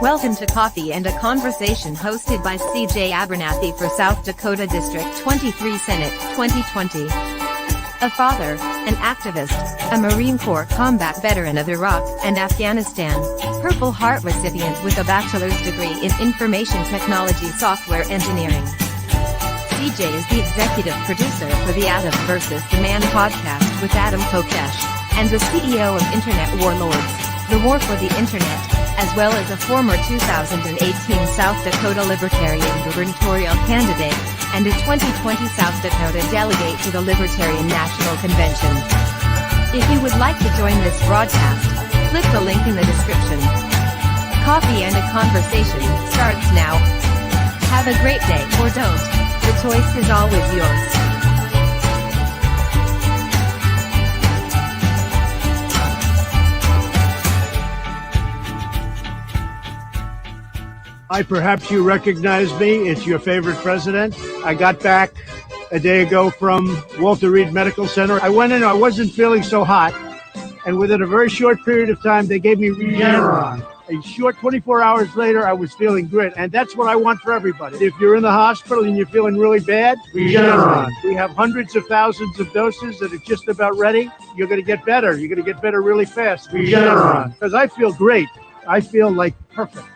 Welcome to Coffee and a Conversation hosted by CJ Abernathy for South Dakota District 23 Senate 2020. A father, an activist, a Marine Corps combat veteran of Iraq and Afghanistan, Purple Heart recipient with a bachelor's degree in Information Technology Software Engineering. CJ is the executive producer for the Adam vs. the Man podcast with Adam Kokesh, and the CEO of Internet Warlords, the War for the Internet, as well as a former 2018 South Dakota Libertarian gubernatorial candidate, and a 2020 South Dakota delegate to the Libertarian National Convention. If you would like to join this broadcast, click the link in the description. Coffee and a Conversation starts now. Have a great day or don't. The choice is always yours. Hi, perhaps you recognize me. It's your favorite president. I got back a day ago from Walter Reed Medical Center. I went in, I wasn't feeling so hot, and within a very short period of time, they gave me Regeneron. A short 24 hours later, I was feeling great, and that's what I want for everybody. If you're in the hospital and you're feeling really bad, Regeneron. We have hundreds of thousands of doses that are just about ready. You're going to get better. You're going to get better really fast. Regeneron. Because I feel great. I feel like perfect.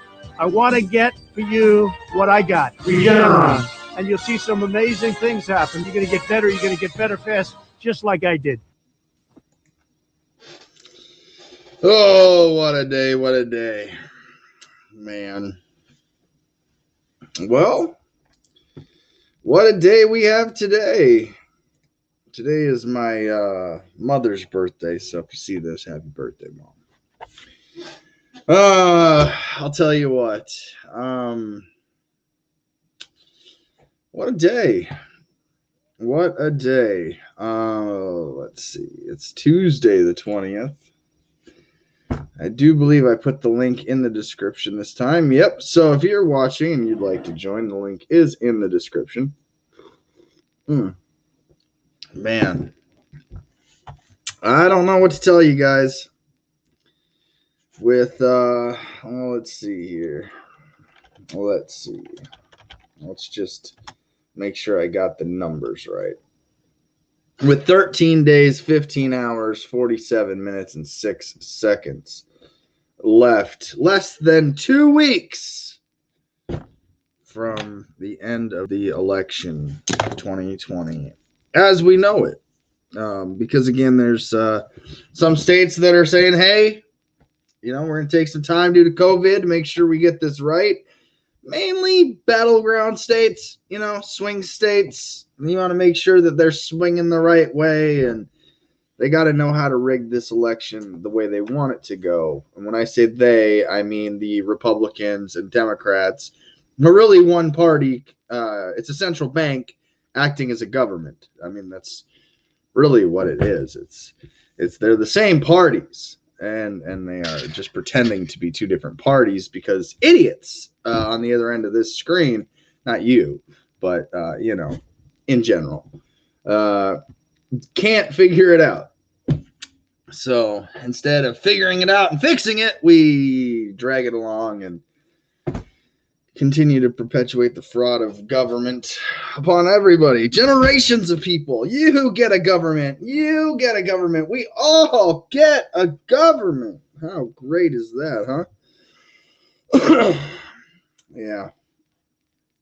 I want to get for you what I got. Regeneron. And you'll see some amazing things happen. You're going to get better. You're going to get better fast, just like I did. Oh, what a day. What a day. Man. Well, what a day we have today. Today is my mother's birthday, so if you see this, happy birthday, Mom. I'll tell you what. What a day. What a day. Let's see. It's Tuesday the 20th. I do believe I put the link in the description this time. Yep. So if you're watching and you'd like to join, the link is in the description. Man. I don't know what to tell you guys. With, let's see here. Let's see. Let's just make sure I got the numbers right. With 13 days, 15 hours, 47 minutes, and 6 seconds left, less than 2 weeks from the end of the election 2020, as we know it. Because, again, there's some states that are saying, hey, you know, we're going to take some time due to COVID to make sure we get this right. Mainly battleground states, you know, swing states. You want to make sure that they're swinging the right way, and they got to know how to rig this election the way they want it to go. And when I say they, I mean the Republicans and Democrats. But really one party. It's a central bank acting as a government. I mean, that's really what it is. They're the same parties. And they are just pretending to be two different parties because idiots on the other end of this screen, not you, but, you know, in general, can't figure it out. So instead of figuring it out and fixing it, we drag it along and continue to perpetuate the fraud of government upon everybody. Generations of people. You get a government. You get a government. We all get a government. How great is that, huh? Yeah.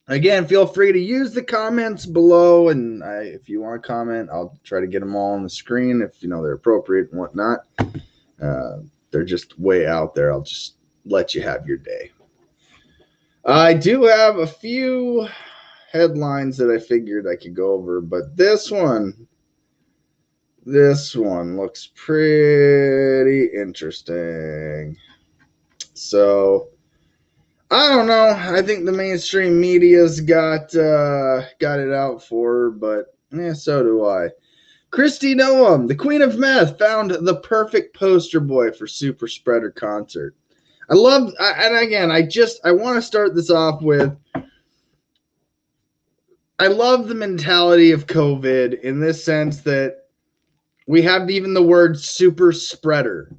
Again, feel free to use the comments below, and if you want to comment, I'll try to get them all on the screen if you know they're appropriate and whatnot. They're just way out there. I'll just let you have your day. I do have a few headlines that I figured I could go over, but this one looks pretty interesting. So, I don't know. I think the mainstream media's got it out for her, but so do I. Kristi Noem, the Queen of Meth, found the perfect poster boy for Super Spreader concert. I want to start this off with, I love the mentality of COVID in this sense that we have even the word super spreader.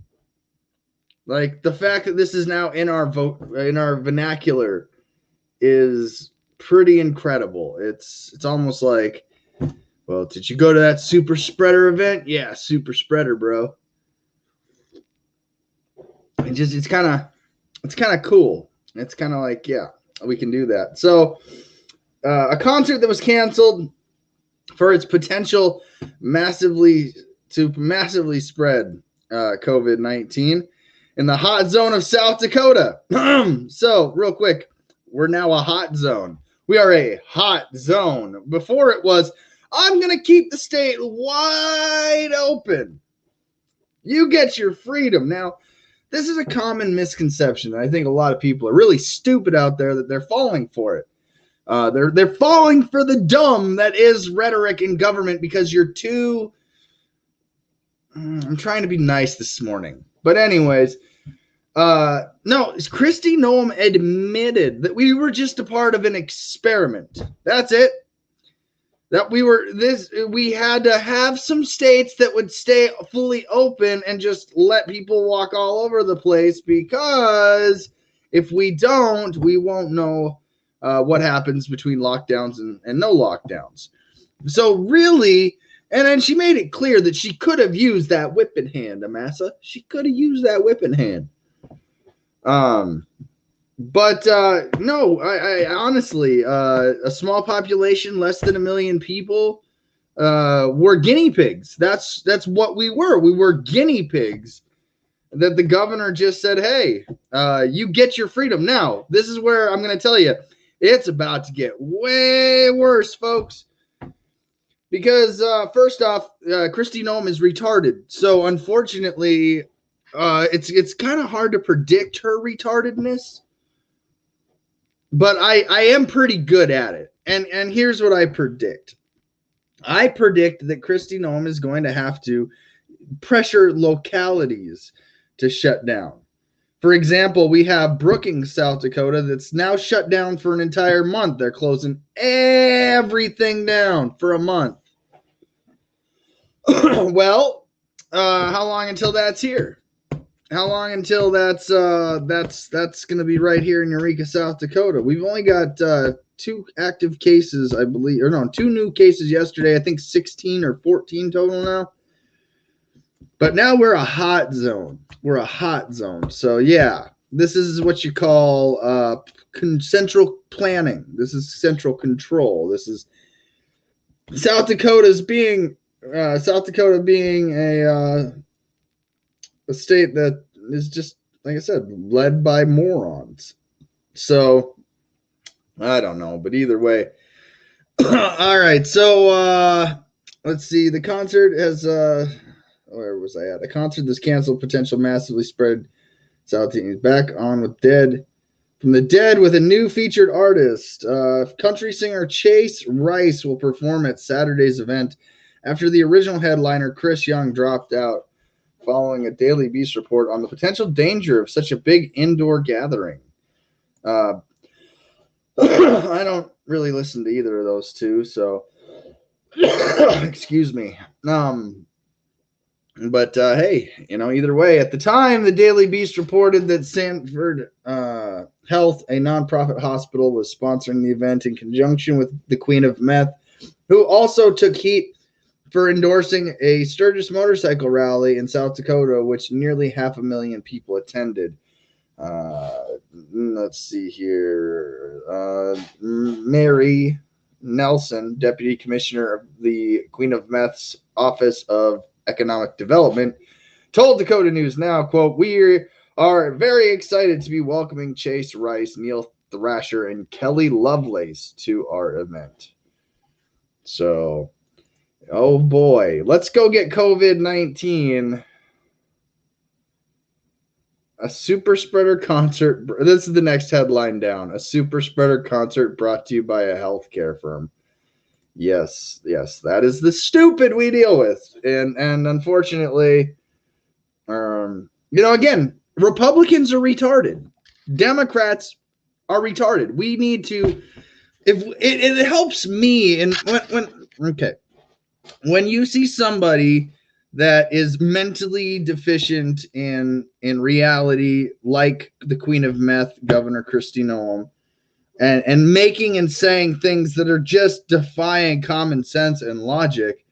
Like the fact that this is now in our vernacular is pretty incredible. It's almost like, well, did you go to that super spreader event? Yeah, super spreader, bro. It's kind of cool. It's kind of like, yeah, we can do that. So a concert that was canceled for its potential massively spread COVID-19 in the hot zone of South Dakota. So real quick, we're now a hot zone. We are a hot zone. Before it was, I'm going to keep the state wide open. You get your freedom. Now, this is a common misconception. I think a lot of people are really stupid out there that they're falling for it. They're falling for the dumb that is rhetoric in government because you're too. I'm trying to be nice this morning, but anyways, no. Kristi Noem admitted that we were just a part of an experiment. That's it. That we had to have some states that would stay fully open and just let people walk all over the place, because if we don't, we won't know what happens between lockdowns and no lockdowns. So really, and then she made it clear that she could have used that whipping hand, Amasa. She could have used that whipping hand. But no, I honestly, a small population, less than 1 million people, were guinea pigs. That's what we were. We were guinea pigs that the governor just said, hey, you get your freedom. Now, this is where I'm going to tell you, it's about to get way worse, folks. Because first off, Kristi Noem is retarded. So unfortunately, it's kind of hard to predict her retardedness. But I am pretty good at it. And here's what I predict. I predict that Kristi Noem is going to have to pressure localities to shut down. For example, we have Brookings, South Dakota, that's now shut down for an entire month. They're closing everything down for a month. Well, how long until that's here? How long until that's going to be right here in Eureka, South Dakota? We've only got 2 active cases, I believe, or no, 2 new cases yesterday. I think 16 or 14 total now. But now we're a hot zone. We're a hot zone. So yeah, this is what you call central planning. This is central control. This is South Dakota being a state that is just, like I said, led by morons. So I don't know, but either way. All right, so let's see. The concert has where was I at? A concert that's canceled, potential massively spread. South is back on with Dead from the Dead with a new featured artist. Country singer Chase Rice will perform at Saturday's event after the original headliner Chris Young dropped out, following a Daily Beast report on the potential danger of such a big indoor gathering. I don't really listen to either of those two, so excuse me. But hey, either way, at the time, the Daily Beast reported that Sanford Health, a nonprofit hospital, was sponsoring the event in conjunction with the Queen of Meth, who also took heat for endorsing a Sturgis motorcycle rally in South Dakota, which nearly 500,000 people attended. Let's see here. Mary Nelson, Deputy Commissioner of the Queen of Meth's Office of Economic Development, told Dakota News Now, quote, "We are very excited to be welcoming Chase Rice, Neil Thrasher, and Kelly Lovelace to our event." So, oh boy, let's go get COVID-19. A super spreader concert. This is the next headline down. A super spreader concert brought to you by a healthcare firm. Yes, that is the stupid we deal with. And unfortunately, again, Republicans are retarded. Democrats are retarded. We need to, if it helps me, and when you see somebody that is mentally deficient in reality, like the Queen of Meth, Governor Kristi Noem, and making and saying things that are just defying common sense and logic,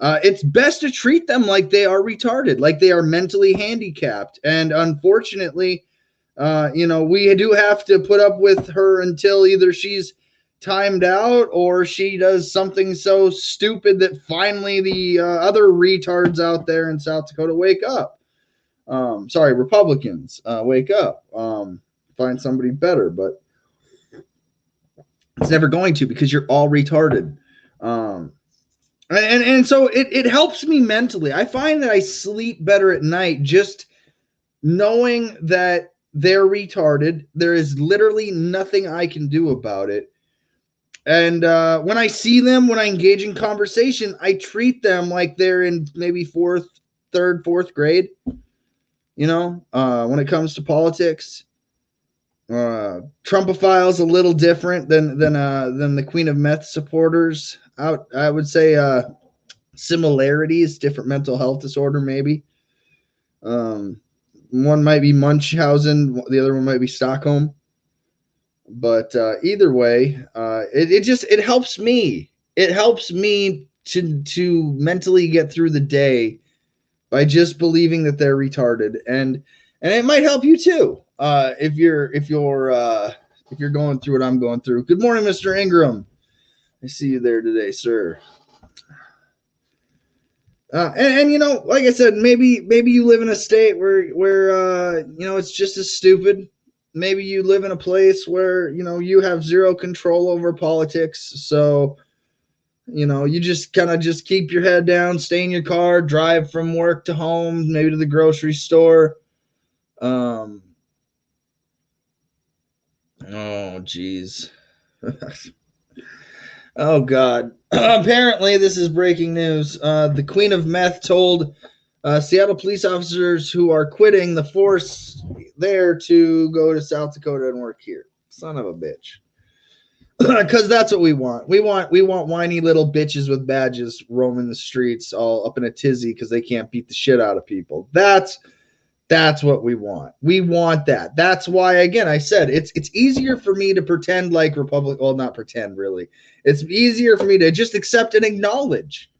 it's best to treat them like they are retarded, like they are mentally handicapped. And unfortunately, we do have to put up with her until either she's timed out or she does something so stupid that finally the other retards out there in South Dakota wake up. Republicans wake up, find somebody better, but it's never going to, because you're all retarded. And so it helps me mentally. I find that I sleep better at night just knowing that they're retarded. There is literally nothing I can do about it. And when I see them, when I engage in conversation, I treat them like they're in maybe fourth grade. When it comes to politics, Trumpophiles a little different than the Queen of Meth supporters. I would say similarities, different mental health disorder maybe. One might be Munchausen, the other one might be Stockholm. But either way, it helps me. It helps me to mentally get through the day by just believing that they're retarded, and it might help you too if you're going through what I'm going through. Good morning, Mr. Ingram. I see you there today, sir. And like I said, maybe you live in a state where it's just as stupid. Maybe you live in a place where, you have zero control over politics. So, you just kind of just keep your head down, stay in your car, drive from work to home, maybe to the grocery store. Oh, geez. Oh, God. Apparently, this is breaking news. The Queen of Meth told Seattle police officers who are quitting the force there to go to South Dakota and work here. Son of a bitch. Because that's what we want. We want whiny little bitches with badges roaming the streets all up in a tizzy because they can't beat the shit out of people. That's what we want. We want that. That's why, again, I said it's easier for me to pretend like Republic. Well, not pretend, really. It's easier for me to just accept and acknowledge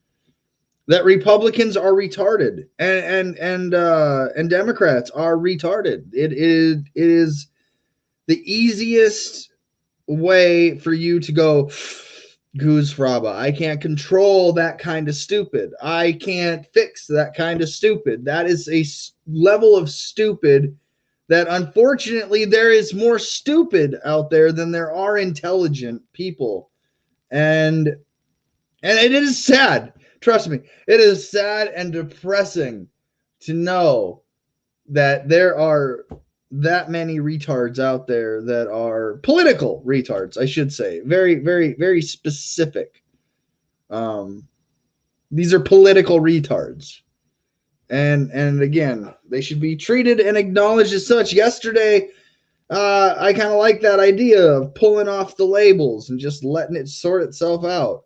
that Republicans are retarded and Democrats are retarded. It is the easiest way for you to go, goose fraba. I can't control that kind of stupid. I can't fix that kind of stupid. That is a level of stupid that, unfortunately, there is more stupid out there than there are intelligent people. And it is sad. Trust me, it is sad and depressing to know that there are that many retards out there that are political retards, I should say. Very, very, very specific. These are political retards. And again, they should be treated and acknowledged as such. Yesterday, I kind of like that idea of pulling off the labels and just letting it sort itself out.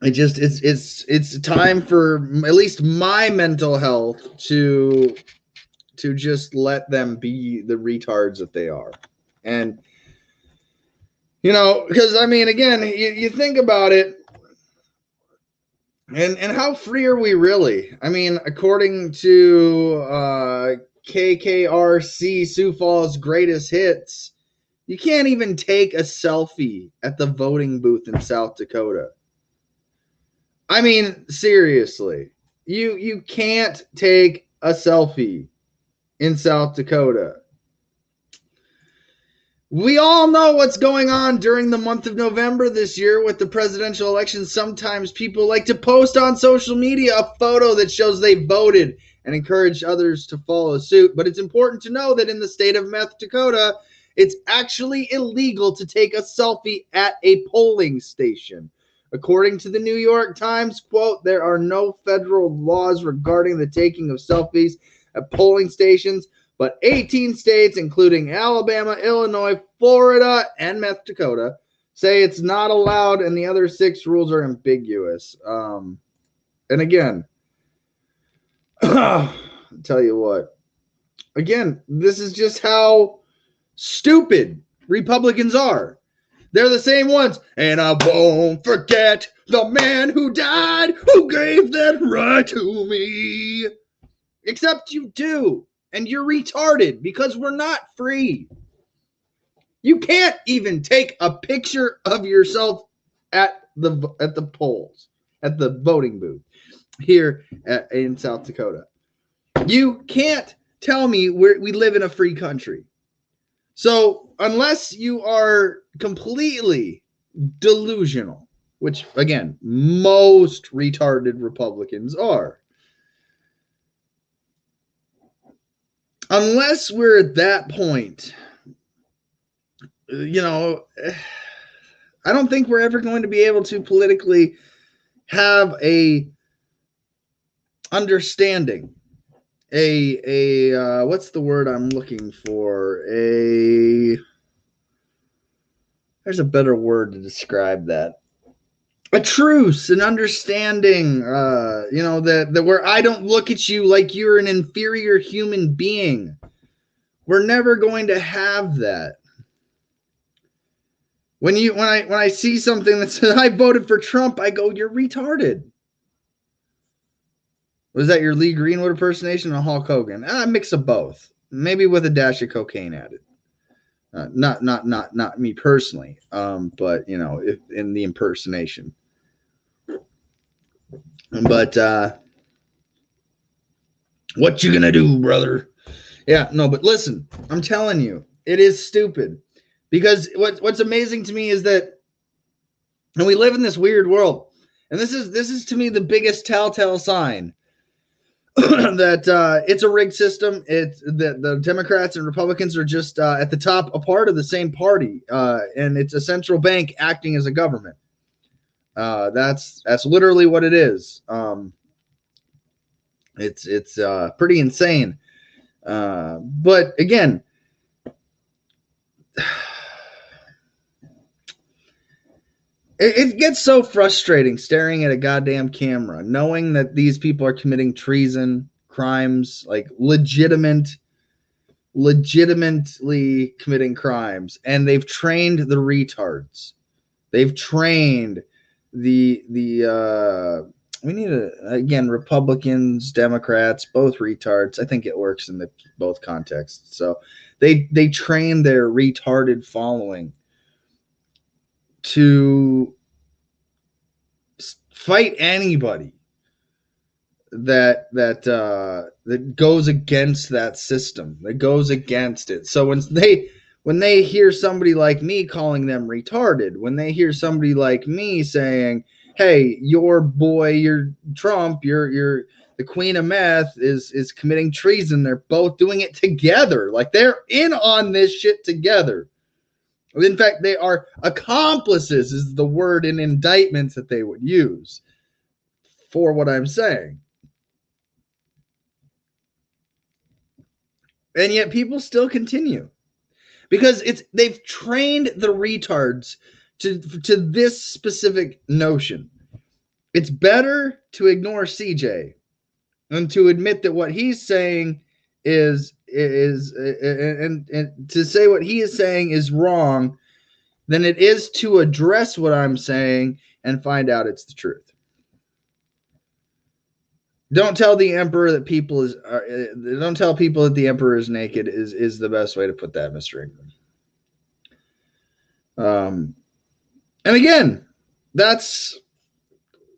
It's time for at least my mental health to just let them be the retards that they are. And because again, you think about it, and how free are we really? According to KKRC Sioux Falls Greatest Hits, you can't even take a selfie at the voting booth in South Dakota. Seriously, you can't take a selfie in South Dakota. We all know what's going on during the month of November this year with the presidential election. Sometimes people like to post on social media a photo that shows they voted and encourage others to follow suit. But it's important to know that in the state of North Dakota, it's actually illegal to take a selfie at a polling station. According to the New York Times, quote, there are no federal laws regarding the taking of selfies at polling stations, but 18 states, including Alabama, Illinois, Florida, and North Dakota, say it's not allowed and the other 6 rules are ambiguous. And again, I'll tell you what. Again, this is just how stupid Republicans are. They're the same ones. And I won't forget the man who died, who gave that right to me. Except you do. And you're retarded because we're not free. You can't even take a picture of yourself at the polls, at the voting booth here in South Dakota. You can't tell me we live in a free country. So unless you are completely delusional, which, again, most retarded Republicans are, unless we're at that point, you know, I don't think we're ever going to be able to politically have a understanding. What's the word I'm looking for? There's a better word to describe that. A truce, an understanding, you know, that where I don't look at you like you're an inferior human being. We're never going to have that. When I see something that says I voted for Trump, I go, you're retarded. Was that your Lee Greenwood impersonation or Hulk Hogan? A mix of both, maybe with a dash of cocaine added. Not me personally, but you know, if in the impersonation. But what you gonna do, brother? Yeah, no, but listen, I'm telling you, it is stupid. Because what's amazing to me is that, and we live in this weird world, and this is to me the biggest telltale sign that it's a rigged system. It's that the Democrats and Republicans are just at the top, a part of the same party, and it's a central bank acting as a government. That's literally what it is. It's pretty insane. But again, it gets so frustrating staring at a goddamn camera, knowing that these people are committing treason, crimes, like legitimately committing crimes, and they've trained the retards. They've trained we need again, Republicans, Democrats, both retards. I think it works in both contexts. So they train their retarded following to fight anybody that goes against that system, that goes against it. So when they hear somebody like me calling them retarded, when they hear somebody like me saying, "Hey, your boy, you're Trump, you're the queen of meth is committing treason," they're both doing it together. Like they're in on this shit together. In fact, they are accomplices is the word in indictments that they would use for what I'm saying. And yet people still continue because they've trained the retards to this specific notion. It's better to ignore CJ and to admit that what he's saying is to say what he is saying is wrong than it is to address what I'm saying and find out it's the truth. Don't tell the emperor that don't tell people that the emperor is naked is the best way to put that, Mr. Ingram. And again, that's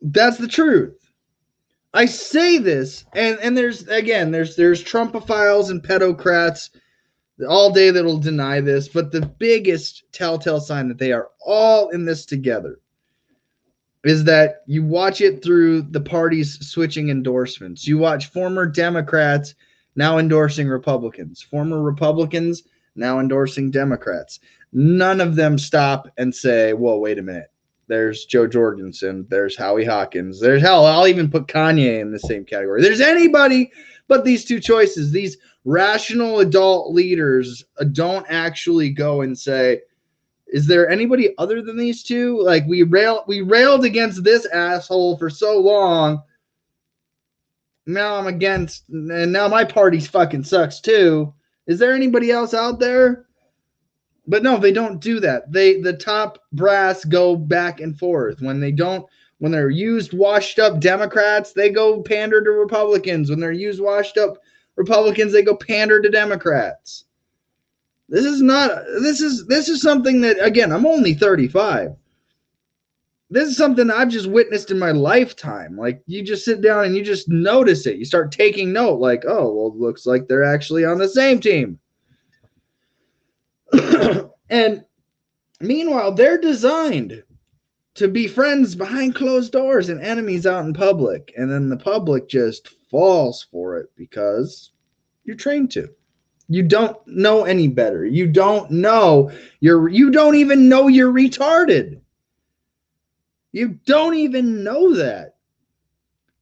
the truth. I say this, and there's Trumpophiles and pedocrats all day that'll deny this, but the biggest telltale sign that they are all in this together is that you watch it through the parties switching endorsements. You watch former Democrats now endorsing Republicans, former Republicans now endorsing Democrats. None of them stop and say, "Whoa, wait a minute. There's Joe Jorgensen. There's Howie Hawkins. There's hell. I'll even put Kanye in the same category. There's anybody but these two choices." These rational adult leaders don't actually go and say, Is there anybody other than these two? Like we railed against this asshole for so long. Now I'm against, and now my party fucking sucks too. Is there anybody else out there? But no, they don't do that. The top brass go back and forth. When they're used washed up Democrats, they go pander to Republicans. When they're used washed up Republicans, they go pander to Democrats. This is something that, again, I'm only 35. This is something I've just witnessed in my lifetime. Like, you just sit down and you just notice it. You start taking note, like, oh, well, it looks like they're actually on the same team. And meanwhile, they're designed to be friends behind closed doors and enemies out in public. And then the public just falls for it because you're trained to. You don't know any better. You don't even know you're retarded. You don't even know that.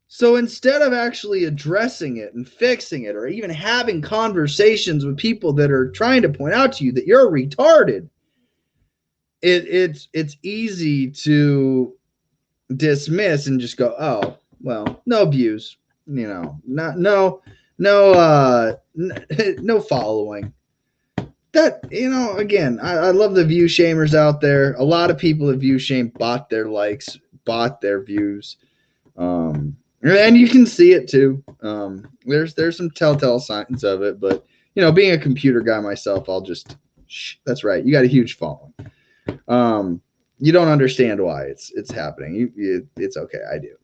So instead of actually addressing it and fixing it, or even having conversations with people that are trying to point out to you that you're retarded, it's easy to dismiss and just go, oh, well, no views, no following. That, again, I love the view shamers out there. A lot of people that view shame bought their likes, bought their views. And you can see it too. There's some telltale signs of it, but being a computer guy myself, that's right. You got a huge following. You don't understand why it's happening. It's okay. I do.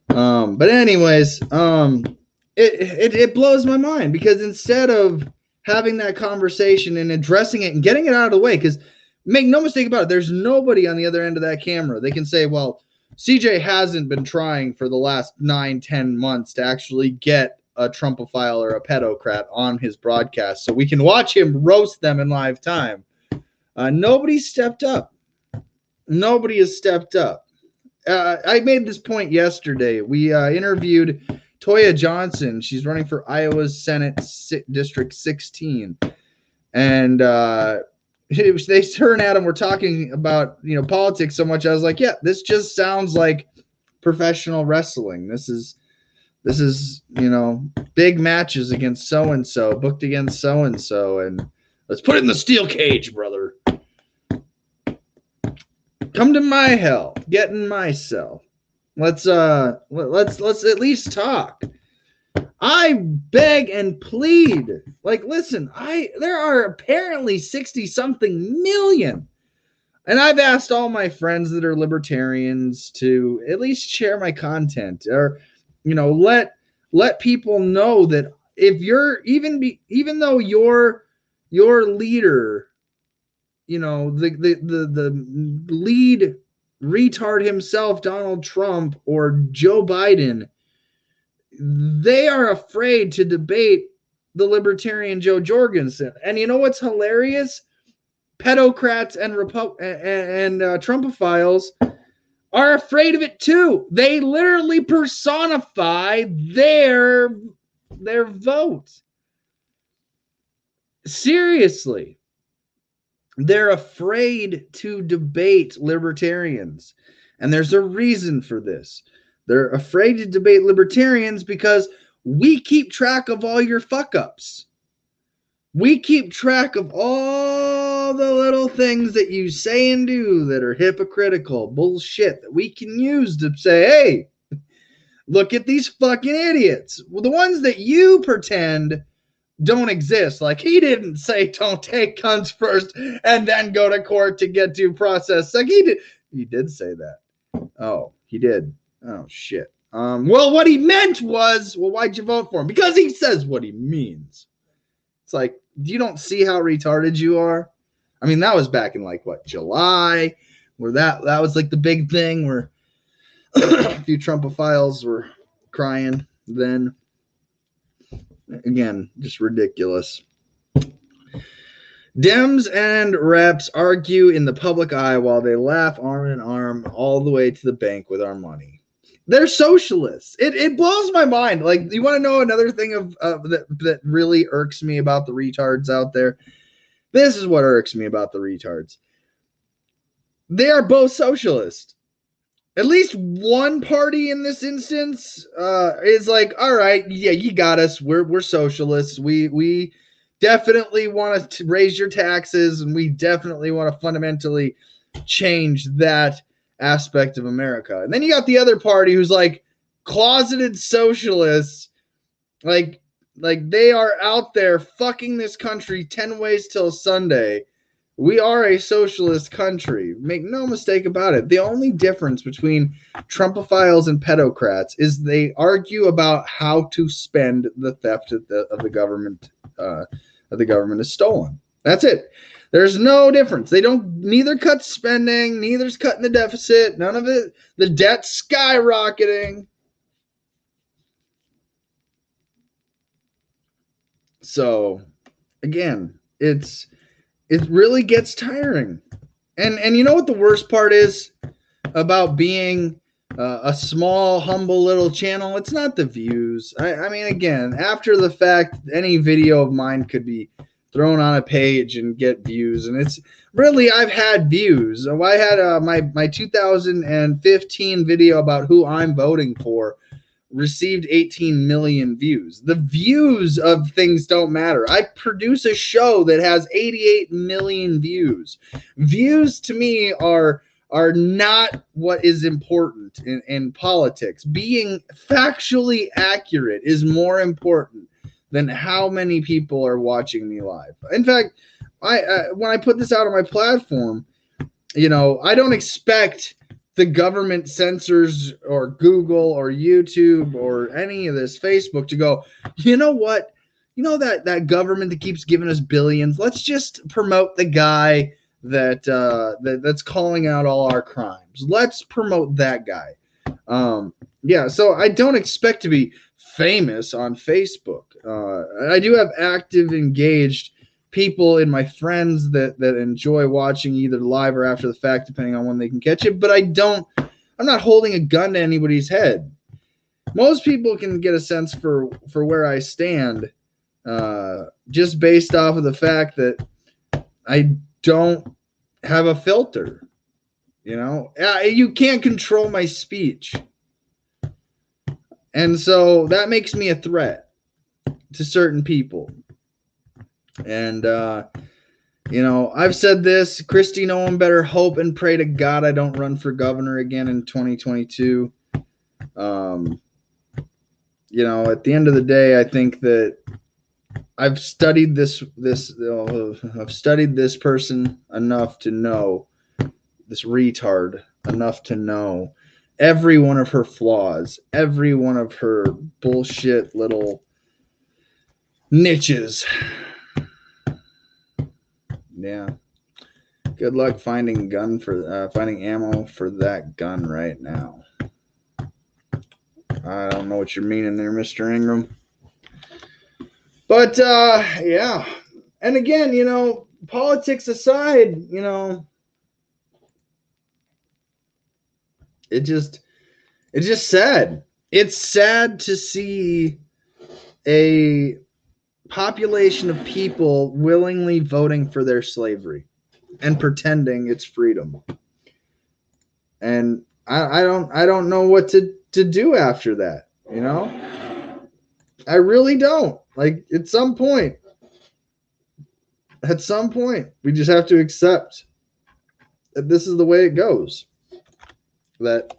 But anyways, it blows my mind, because instead of having that conversation and addressing it and getting it out of the way, because make no mistake about it, there's nobody on the other end of that camera. They can say, well, CJ hasn't been trying for the last 9-10 months to actually get a Trumpophile or a pedocrat on his broadcast so we can watch him roast them in live time. Nobody stepped up. Nobody has stepped up. I made this point yesterday. We interviewed Toya Johnson. She's running for Iowa's Senate District 16. And her and Adam were talking about, politics so much. I was like, yeah, this just sounds like professional wrestling. This is, big matches against so-and-so, booked against so-and-so. And let's put it in the steel cage, brother. Come to my hell. Get in my cell. Let's at least talk. I beg and plead. Like, listen, there are apparently 60-something million. And I've asked all my friends that are libertarians to at least share my content, or, let people know that if you're even though your leader, the lead retard himself, Donald Trump or Joe Biden, they are afraid to debate the libertarian Joe Jorgensen. And you know what's hilarious? Pedocrats and Trumpophiles are afraid of it too. They literally personify their vote. Seriously. They're afraid to debate libertarians. And there's a reason for this. They're afraid to debate libertarians because we keep track of all your fuck-ups. We keep track of all the little things that you say and do that are hypocritical bullshit that we can use to say, hey, look at these fucking idiots. Well, the ones that you pretend don't exist. Like, he didn't say don't take guns first and then go to court to get due process. Like, he did say that. Oh, he did. Oh, shit. Well, what he meant was, well, why'd you vote for him? Because he says what he means. It's like, you don't see how retarded you are? I mean, that was back in July, where that was like the big thing, where a few Trumpophiles were crying then. Again, just ridiculous. Dems and reps argue in the public eye while they laugh arm in arm all the way to the bank with our money. They're socialists. It blows my mind. Like, you want to know another thing that really irks me about the retards out there? This is what irks me about the retards. they are both socialist. At least one party in this instance is like, all right, yeah, you got us. We're socialists. We definitely want to raise your taxes, and we definitely want to fundamentally change that aspect of America. And then you got the other party who's like closeted socialists, like they are out there fucking this country 10 ways till Sunday. We are a socialist country. Make no mistake about it. The only difference between Trumpophiles and pedocrats is they argue about how to spend the theft of the government is stolen. That's it. There's no difference. They don't neither cut spending, neither's cutting the deficit, none of it. The debt's skyrocketing. So again, it really gets tiring. And you know what the worst part is about being a small, humble little channel? It's not the views. I mean, again, after the fact, any video of mine could be thrown on a page and get views. And it's really, I've had views. I had my 2015 video about who I'm voting for received 18 million views. The views of things don't matter. I produce a show that has 88 million views. Views to me are not what is important in politics. Being factually accurate is more important than how many people are watching me live. In fact, when I put this out on my platform, you know, I don't expect the government censors or Google or YouTube or any of this, Facebook, to go, you know what? You know that government that keeps giving us billions? Let's just promote the guy that's calling out all our crimes. Let's promote that guy. Yeah, so I don't expect to be famous on Facebook. I do have active, engaged people in my friends that enjoy watching either live or after the fact, depending on when they can catch it. But I'm not holding a gun to anybody's head. Most people can get a sense for where I stand just based off of the fact that I don't have a filter. You know, you can't control my speech. And so that makes me a threat to certain people. And, you know, I've said this, Christy Nolan better hope and pray to God I don't run for governor again in 2022. You know, at the end of the day, I think that I've studied this person enough to know, this retard enough to know every one of her flaws, every one of her bullshit little niches. Yeah. Good luck finding ammo for that gun right now. I don't know what you're meaning there, Mr. Ingram. But yeah. And again, you know, politics aside, you know, it's just sad. It's sad to see a population of people willingly voting for their slavery and pretending it's freedom. And I don't know what to do after that, you know? I really don't. Like, at some point, we just have to accept that this is the way it goes. That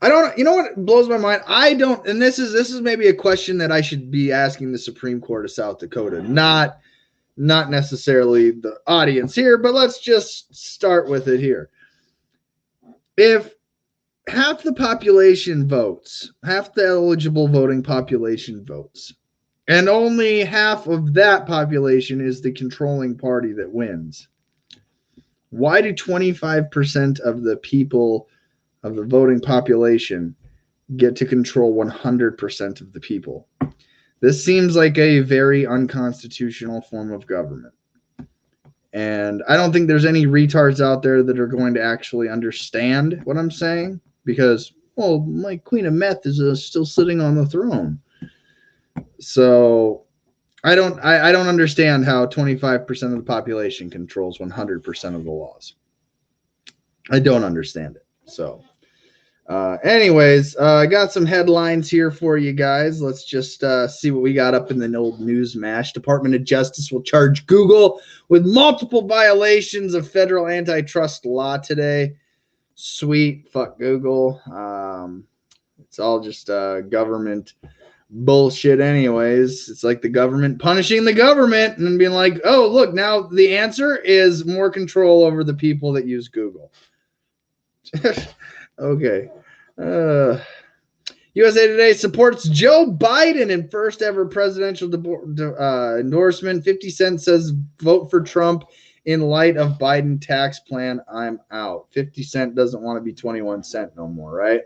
I don't, you know what blows my mind? I don't, and this is maybe a question that I should be asking the Supreme Court of South Dakota, not necessarily the audience here, but let's just start with it here. If half the population votes, half the eligible voting population votes, and only half of that population is the controlling party that wins, why do 25% of the people of the voting population get to control 100% of the people? This seems like a very unconstitutional form of government. And I don't think there's any retards out there that are going to actually understand what I'm saying, because, well, my Queen of Meth is still sitting on the throne. So I don't understand how 25% of the population controls 100% of the laws. I don't understand it. So, anyways, I got some headlines here for you guys. Let's just see what we got up in the old news mash. Department of Justice will charge Google with multiple violations of federal antitrust law today. Sweet. Fuck Google. It's all just government bullshit anyways. It's like the government punishing the government and then being like, oh, look, now the answer is more control over the people that use Google. Okay. USA Today supports Joe Biden in first ever presidential endorsement. 50 Cent says vote for Trump in light of Biden tax plan. I'm out. 50 Cent doesn't want to be 21 Cent no more, right?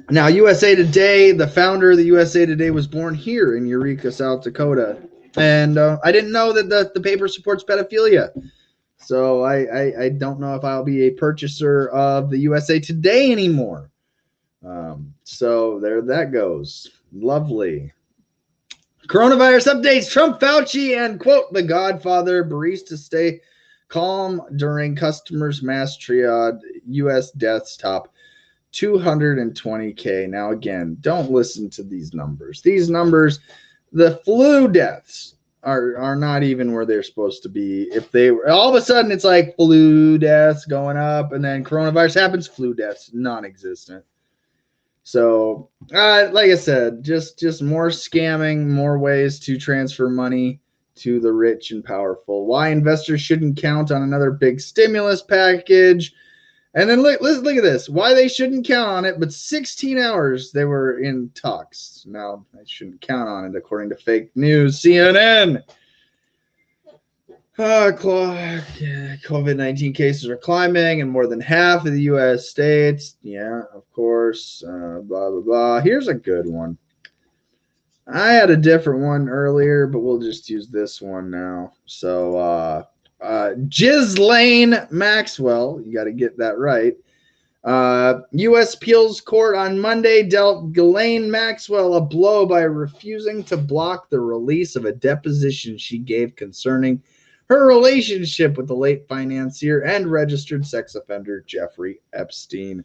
Now, USA Today, the founder of the USA Today was born here in Eureka, South Dakota. And I didn't know that the paper supports pedophilia. So I don't know if I'll be a purchaser of the USA Today anymore. So there that goes. Lovely. Coronavirus updates. Trump, Fauci, and, quote, the Godfather, barista stay calm during customers' mass triage. U.S. deaths top 220K. Now, again, don't listen to these numbers. These numbers, the flu deaths are not even where they're supposed to be. If they were, all of a sudden it's like flu deaths going up, and then coronavirus happens, flu deaths non-existent. So, like I said, just more scamming, more ways to transfer money to the rich and powerful. Why investors shouldn't count on another big stimulus package. And then look at this. Why they shouldn't count on it, but 16 hours they were in talks. Now, I shouldn't count on it, according to fake news. CNN. COVID-19 cases are climbing in more than half of the U.S. states. Yeah, of course. Blah, blah, blah. Here's a good one. I had a different one earlier, but we'll just use this one now. So, Ghislaine Maxwell, you got to get that right. U.S. Appeals Court on Monday dealt Ghislaine Maxwell a blow by refusing to block the release of a deposition she gave concerning her relationship with the late financier and registered sex offender Jeffrey Epstein.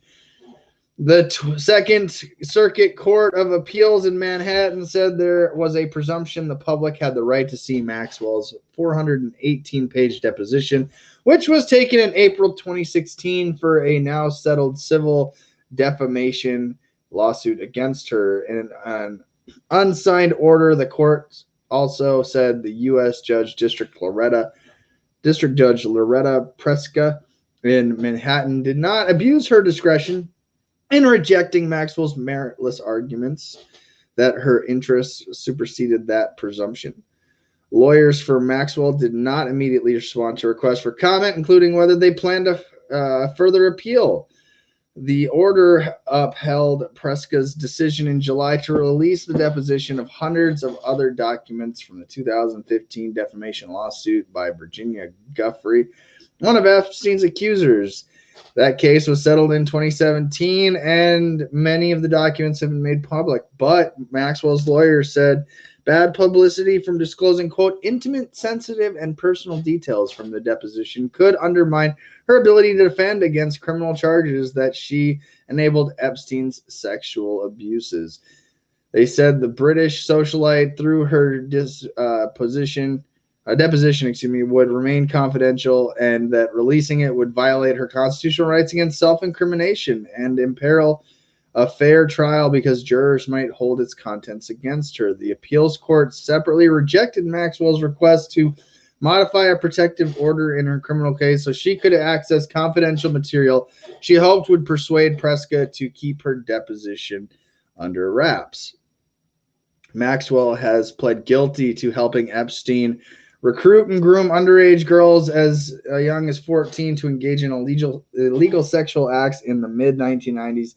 The Second Circuit Court of Appeals in Manhattan said there was a presumption the public had the right to see Maxwell's 418-page deposition, which was taken in April 2016 for a now settled civil defamation lawsuit against her. In an unsigned order, the court also said the U.S. District Judge Loretta Preska in Manhattan did not abuse her discretion in rejecting Maxwell's meritless arguments that her interests superseded that presumption. Lawyers for Maxwell did not immediately respond to requests for comment, including whether they planned to further appeal. The order upheld Preska's decision in July to release the deposition of hundreds of other documents from the 2015 defamation lawsuit by Virginia Giuffre, one of Epstein's accusers. That case was settled in 2017, and many of the documents have been made public. But Maxwell's lawyer said bad publicity from disclosing, quote, intimate, sensitive, and personal details from the deposition could undermine her ability to defend against criminal charges that she enabled Epstein's sexual abuses. They said the British socialite, through her deposition, would remain confidential, and that releasing it would violate her constitutional rights against self-incrimination and imperil a fair trial because jurors might hold its contents against her. The appeals court separately rejected Maxwell's request to modify a protective order in her criminal case so she could access confidential material she hoped would persuade Preska to keep her deposition under wraps. Maxwell has pled guilty to helping Epstein recruit and groom underage girls as young as 14 to engage in illegal sexual acts in the mid-1990s,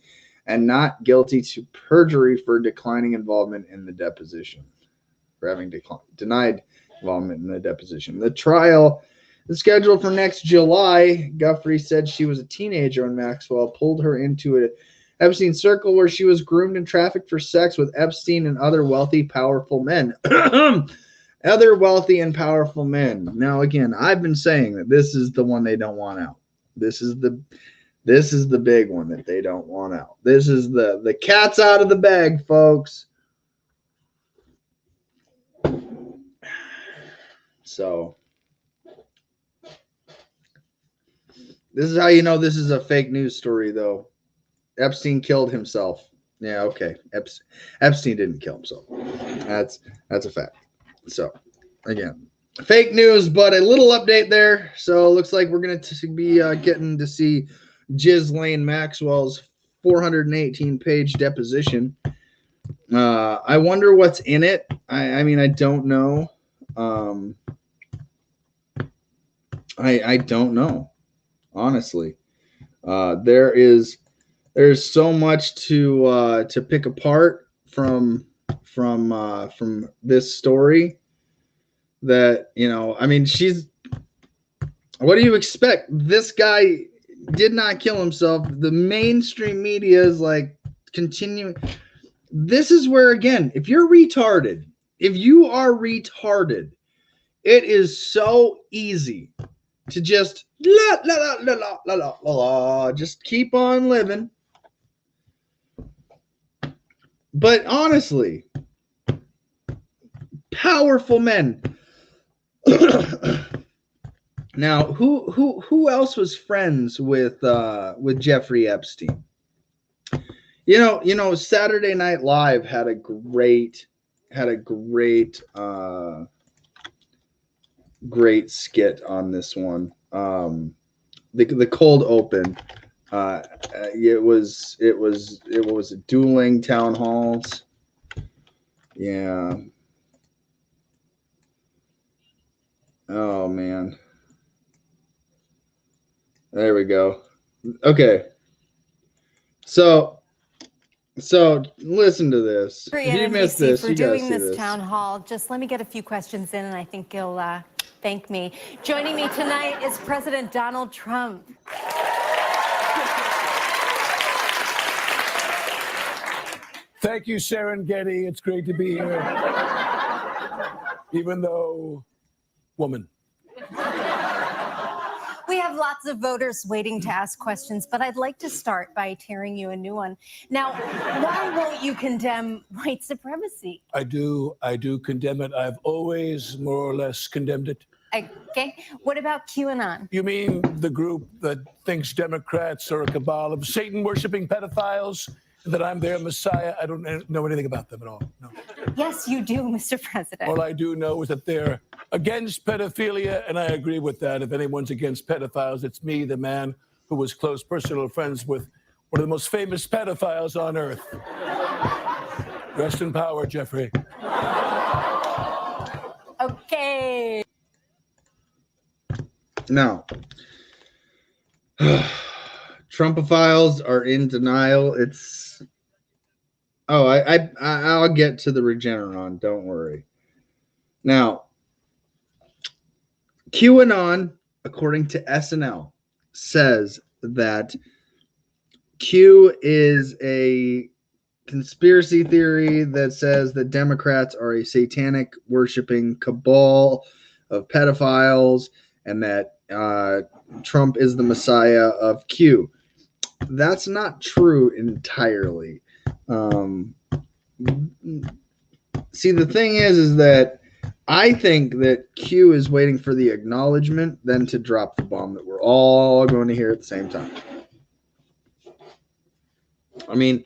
and not guilty to perjury for declining involvement in the deposition, for having denied involvement in the deposition. The trial is scheduled for next July. Giuffre said she was a teenager when Maxwell pulled her into an Epstein circle where she was groomed and trafficked for sex with Epstein and other wealthy, powerful men. Other wealthy and powerful men. Now, again, I've been saying that this is the one they don't want out. This is the big one that they don't want out. This is the cat's out of the bag, folks. So this is how you know this is a fake news story, though. Epstein killed himself. Yeah, okay. Epstein didn't kill himself. That's a fact. So, again, fake news, but a little update there. So, it looks like we're going to be getting to see Ghislaine Maxwell's 418-page deposition. I wonder what's in it. I mean, I don't know. I don't know, honestly. There's so much to pick apart from this story that, you know, I mean, what do you expect? This guy did not kill himself. The mainstream media is like continuing. This is where, again, if you are retarded, it is so easy to just just keep on living. But honestly, powerful men. Now, who else was friends with Jeffrey Epstein? You know, Saturday Night Live had a great skit on this one. The cold open. It was dueling town halls. Yeah. Oh man. There we go. Okay. So listen to this. If you missed this, you gotta see this. Town hall. Just let me get a few questions in, and I think you'll thank me. Joining me tonight is President Donald Trump. Thank you, Serengeti. It's great to be here. Even though, woman. We have lots of voters waiting to ask questions, but I'd like to start by tearing you a new one. Now, why won't you condemn white supremacy? I do condemn it. I've always more or less condemned it. Okay. What about QAnon? You mean the group that thinks Democrats are a cabal of Satan-worshiping pedophiles, and that I'm their messiah? I don't know anything about them at all. No. Yes, you do, Mr. President. All I do know is that they're against pedophilia, and I agree with that. If anyone's against pedophiles, it's me, the man who was close personal friends with one of the most famous pedophiles on earth. Rest in power, Jeffrey. Okay. Now, Trumpophiles are in denial. I'll get to the Regeneron. Don't worry. Now, QAnon, according to SNL, says that Q is a conspiracy theory that says that Democrats are a satanic worshiping cabal of pedophiles and that Trump is the messiah of Q. That's not true entirely. See, the thing is that I think that Q is waiting for the acknowledgement, then to drop the bomb that we're all going to hear at the same time. I mean,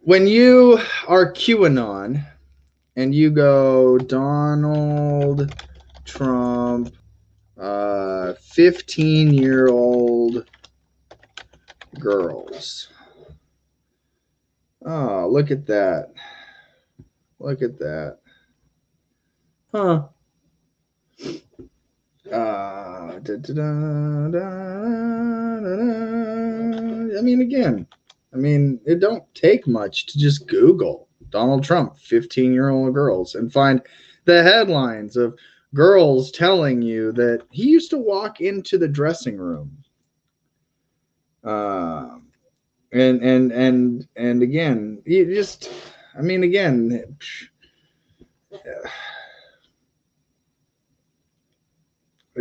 when you are QAnon and you go Donald Trump, 15-year-old girls. Oh, look at that. Look at that. Huh. I mean, it don't take much to just Google Donald Trump, 15-year-old girls, and find the headlines of girls telling you that he used to walk into the dressing room. And again, you just, I mean, again,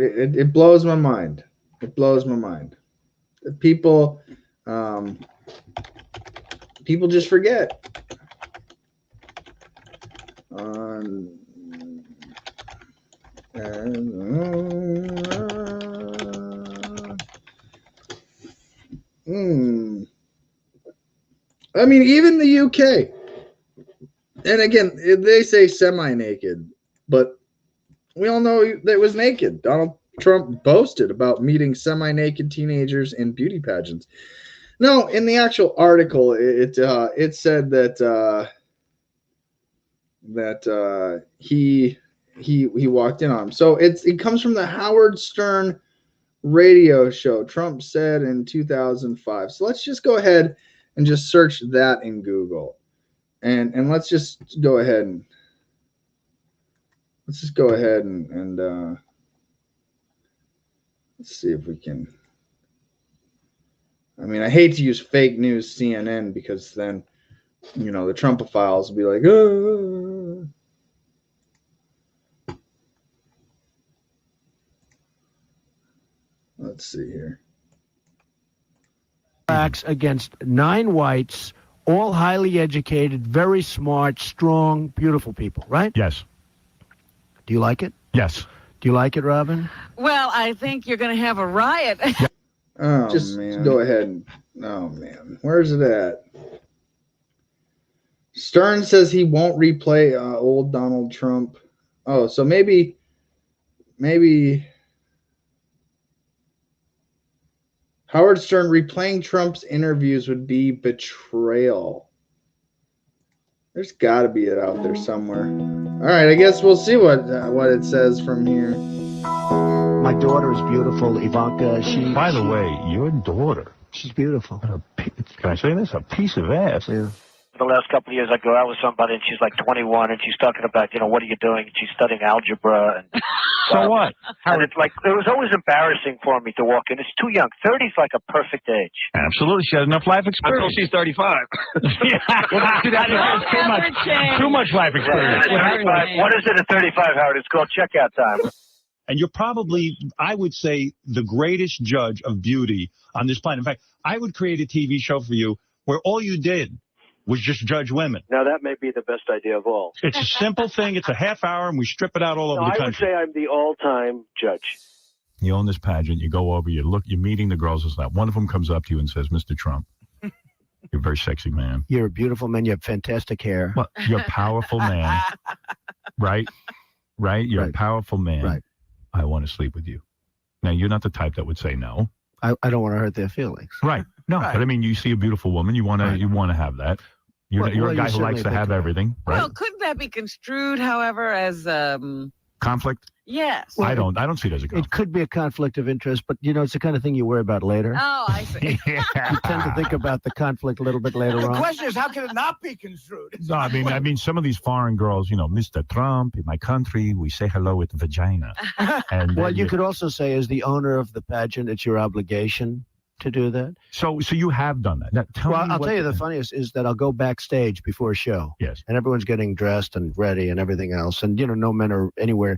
it blows my mind. It blows my mind. People just forget. I mean, even the UK. And again, they say semi-naked, but we all know that it was naked. Donald Trump boasted about meeting semi-naked teenagers in beauty pageants. No, in the actual article, it said that he walked in on him. So it comes from the Howard Stern radio show. Trump said in 2005. So let's just go ahead and just search that in Google, and let's just go ahead and let's see if we can. I mean, I hate to use fake news CNN because then, the Trumpophiles will be like, oh. Let's see here. Against 9 whites, all highly educated, very smart, strong, beautiful people, right? Yes. Do you like it? Yes. Do you like it, Robin? Well, I think you're going to have a riot. Oh, just man. Go ahead and, oh man, where's it at? Stern says he won't replay old Donald Trump. Oh, so maybe Howard Stern replaying Trump's interviews would be betrayal. There's got to be it out there somewhere. All right, I guess we'll see what it says from here. My daughter is beautiful, Ivanka. By the way, your daughter. She's beautiful. Can I say this? A piece of ass. Yeah. The last couple of years, I go out with somebody, and she's like 21, and she's talking about, what are you doing? And she's studying algebra. And So what? And it's like, it was always embarrassing for me to walk in. It's too young. 30 is like a perfect age. Absolutely. She has enough life Until experience. she's 35. Too much life experience. What is it at 35, Howard? It's called checkout time. And you're probably, I would say, the greatest judge of beauty on this planet. In fact, I would create a TV show for you where all you did was just judge women. Now, that may be the best idea of all. It's a simple thing. It's a half hour, and we strip it out all over the country. I would say I'm the all-time judge. You own this pageant. You go over, you're meeting the girls and stuff. One of them comes up to you and says, Mr. Trump, you're a very sexy man. You're a beautiful man. You have fantastic hair. Well, you're a powerful man. Right? You're a powerful man. Right. I want to sleep with you. Now, you're not the type that would say no. I don't want to hurt their feelings. Right. No, Right. But I mean, you see a beautiful woman, you want to have that. You're a guy who likes to have everything, right? Well, couldn't that be construed, however, as Conflict? yes? I don't see it as a conflict. It could be a conflict of interest, but it's the kind of thing you worry about later. Oh, I see. You tend to think about the conflict a little bit later on. The question is, how can it not be construed? No, I mean, some of these foreign girls, Mr. Trump, in my country, we say hello with vagina. And Well, you could also say, as the owner of the pageant, it's your obligation to do that. So you have done that. Now, I'll tell you the funniest is that I'll go backstage before a show. Yes. And everyone's getting dressed and ready and everything else. And, no men are anywhere.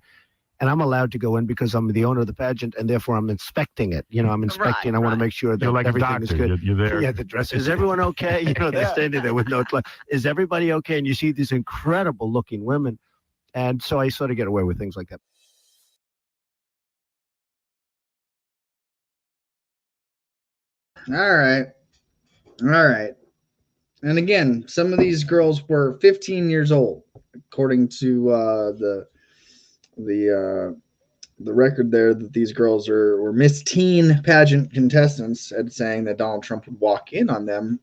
And I'm allowed to go in because I'm the owner of the pageant, and therefore I'm inspecting it. I'm inspecting. I want to make sure that You're like everything a doctor. is good. You're there. Yeah, the dress. Is everyone okay? They're standing there with no clothes. Is everybody okay? And you see these incredible looking women. And so I sort of get away with things like that. All right. And again, some of these girls were 15 years old, according to the record there. That these girls were Miss Teen pageant contestants, and saying that Donald Trump would walk in on them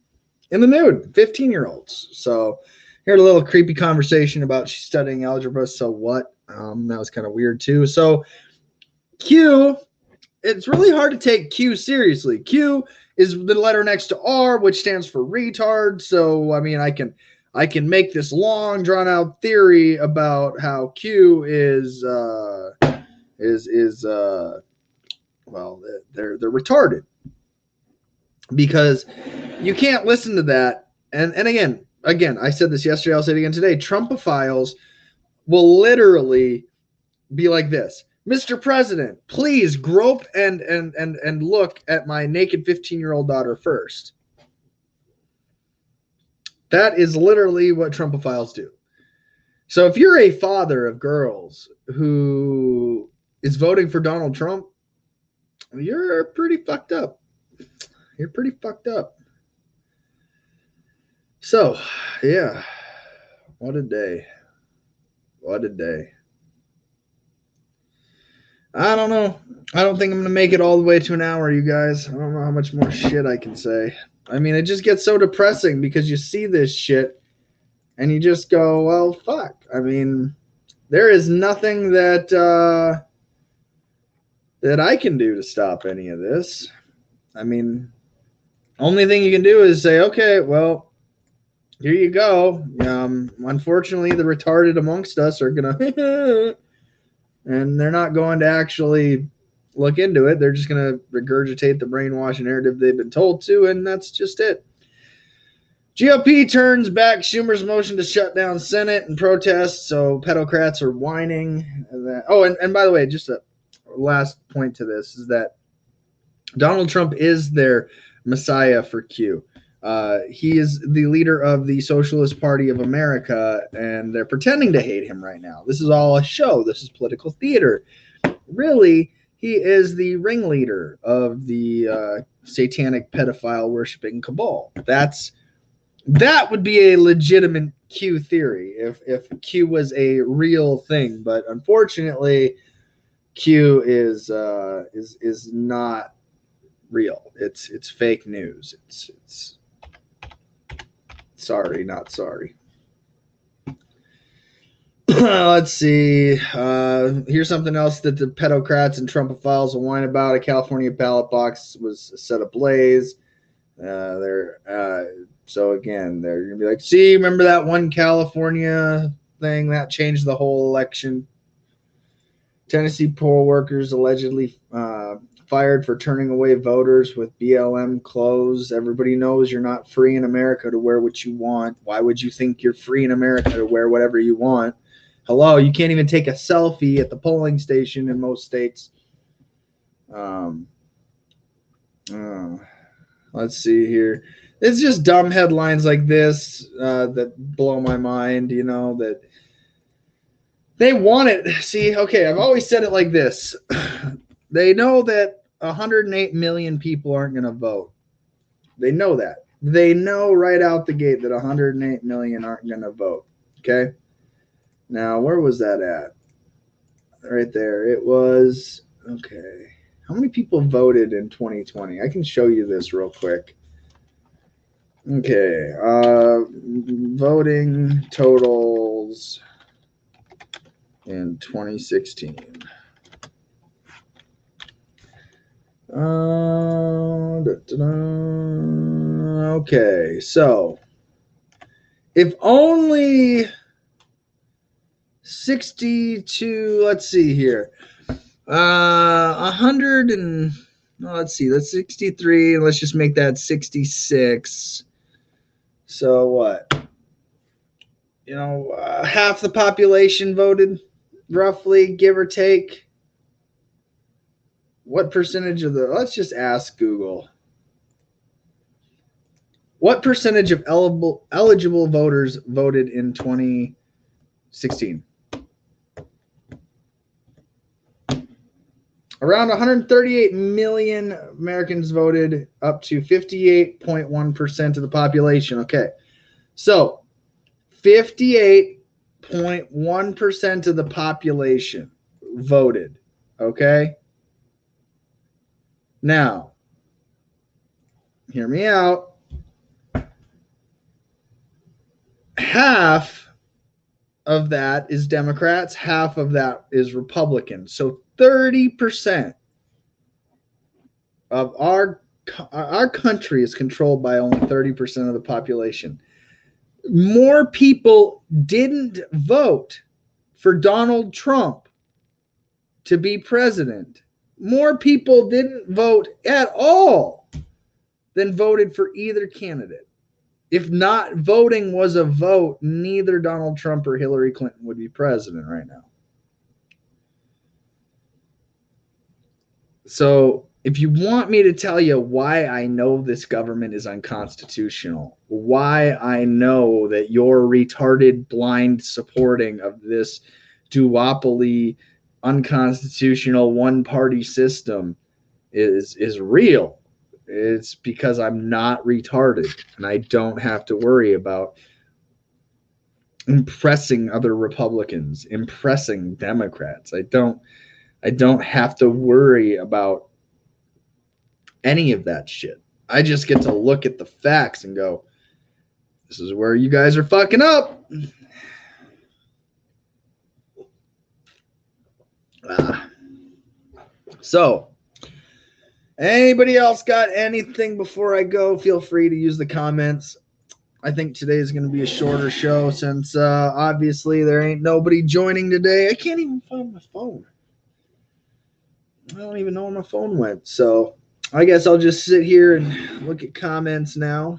in the nude. 15-year-olds. So heard a little creepy conversation about she's studying algebra. So what? That was kind of weird too. So Q. It's really hard to take Q seriously. Q is the letter next to R, which stands for retard. So, I mean, I can make this long, drawn-out theory about how Q is well, they're retarded, because you can't listen to that. And again, I said this yesterday. I'll say it again today. Trumpophiles will literally be like this. Mr. President, please grope and look at my naked 15-year-old daughter first. That is literally what Trumpophiles do. So if you're a father of girls who is voting for Donald Trump, you're pretty fucked up. You're pretty fucked up. So, yeah. What a day. What a day. I don't know. I don't think I'm going to make it all the way to an hour, you guys. I don't know how much more shit I can say. I mean, it just gets so depressing because you see this shit and you just go, well, fuck. I mean, there is nothing that I can do to stop any of this. I mean, only thing you can do is say, okay, well, here you go. Unfortunately, the retarded amongst us are going to... and they're not going to actually look into it. They're just going to regurgitate the brainwashing narrative they've been told to, and that's just it. GOP turns back Schumer's motion to shut down Senate and protest, so pedocrats are whining. And by the way, just a last point to this is that Donald Trump is their messiah for Q. He is the leader of the Socialist Party of America, and they're pretending to hate him right now. This is all a show. This is political theater. Really, he is the ringleader of the satanic pedophile worshiping cabal. That would be a legitimate Q theory if Q was a real thing. But unfortunately, Q is not real. It's fake news. It's sorry, not sorry. Let's see. Here's something else that the pedocrats and Trumpophiles will whine about. A California ballot box was set ablaze. So again, they're gonna be like, see, remember that one California thing that changed the whole election? Tennessee poll workers allegedly fired for turning away voters with BLM clothes. Everybody knows you're not free in America to wear what you want. Why would you think you're free in America to wear whatever you want? Hello, you can't even take a selfie at the polling station in most states. Let's see here. It's just dumb headlines like this that blow my mind, that they want it. See, okay, I've always said it like this. They know that 108 million people aren't going to vote. They know that. They know right out the gate that 108 million aren't going to vote. Okay? Now, where was that at? Right there. It was, okay. How many people voted in 2020? I can show you this real quick. Okay. Voting totals in 2016. Okay, so if only 62, let's see here, 100 and, let's see, that's 63, let's just make that 66. So what? Half the population voted, roughly, give or take. What percentage of let's just ask Google. What percentage of eligible voters voted in 2016? Around 138 million Americans voted, up to 58.1% of the population. Okay. So 58.1% of the population voted. Okay. Now, hear me out. Half of that is Democrats, half of that is Republicans. So 30% of our country is controlled by only 30% of the population. More people didn't vote for Donald Trump to be president. More people didn't vote at all than voted for either candidate. If not voting was a vote, neither Donald Trump or Hillary Clinton would be president right now. So if you want me to tell you why I know this government is unconstitutional, why I know that your retarded, blind supporting of this duopoly, unconstitutional one-party system is real, it's because I'm not retarded and I don't have to worry about impressing other Republicans, impressing Democrats. I don't have to worry about any of that shit. I just get to look at the facts and go, this is where you guys are fucking up. So, anybody else got anything before I go? Feel free to use the comments. I think today is going to be a shorter show since obviously there ain't nobody joining today. I can't even find my phone. I don't even know where my phone went. So I guess I'll just sit here and look at comments now.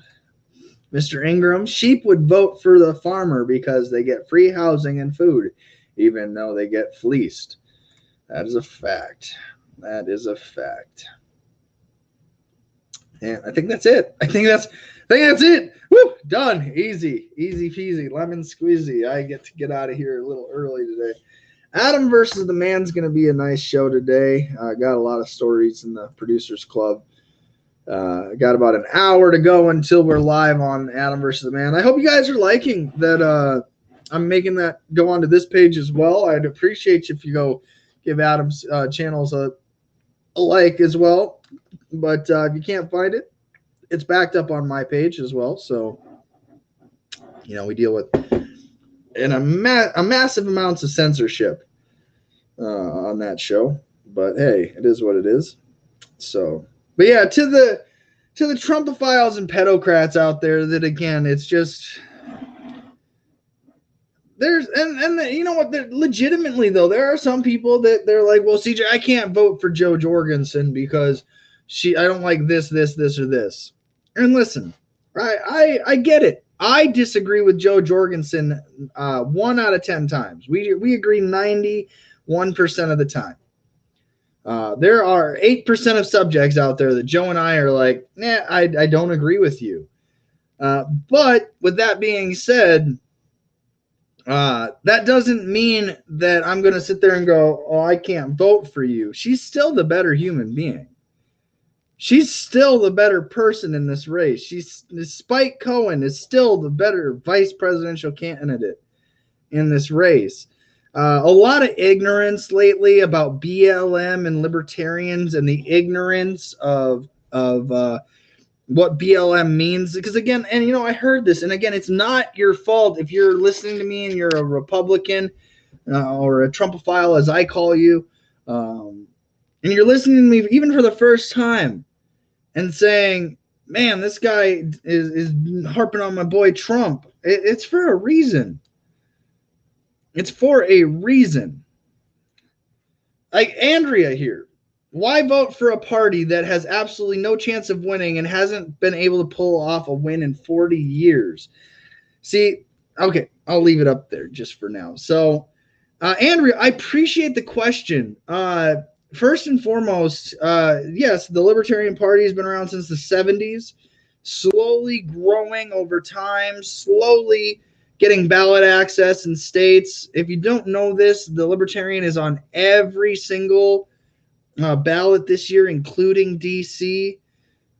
Mr. Ingram, sheep would vote for the farmer because they get free housing and food, even though they get fleeced. That is a fact. That is a fact. And I think that's it. I think that's it. Woo! Done. Easy. Easy peasy. Lemon squeezy. I get to get out of here a little early today. Adam versus the Man's going to be a nice show today. I got a lot of stories in the Producers Club. Got about an hour to go until we're live on Adam versus the Man. I hope you guys are liking that. I'm making that go onto this page as well. I'd appreciate you if you go give Adam's channels a like as well. But if you can't find it, it's backed up on my page as well. So, we deal with a massive amounts of censorship on that show. But hey, it is what it is. So, but yeah, to the Trumpophiles and pedocrats out there, that again, it's just there's and you know what? Legitimately though, there are some people that they're like, well, CJ, I can't vote for Jo Jorgensen because I don't like this, or this. And listen, I get it. I disagree with Jo Jorgensen 1 out of 10 times. We agree 91% of the time. There are 8% of subjects out there that Joe and I are like, nah, I don't agree with you. But with that being said, that doesn't mean that I'm going to sit there and go, oh, I can't vote for you. She's still the better human being. She's still the better person in this race. Spike Cohen is still the better vice presidential candidate in this race. A lot of ignorance lately about BLM and libertarians and the ignorance of what BLM means. Because again, and I heard this, and again, it's not your fault if you're listening to me and you're a Republican or a Trumpophile, as I call you, and you're listening to me even for the first time and saying, man, this guy is harping on my boy Trump. It's for a reason. It's for a reason. Like Andrea here. Why vote for a party that has absolutely no chance of winning and hasn't been able to pull off a win in 40 years? See, okay, I'll leave it up there just for now. So, Andrea, I appreciate the question. First and foremost, yes, the Libertarian Party has been around since the 70s, slowly growing over time, slowly getting ballot access in states. If you don't know this, the Libertarian is on every single ballot this year, including D.C.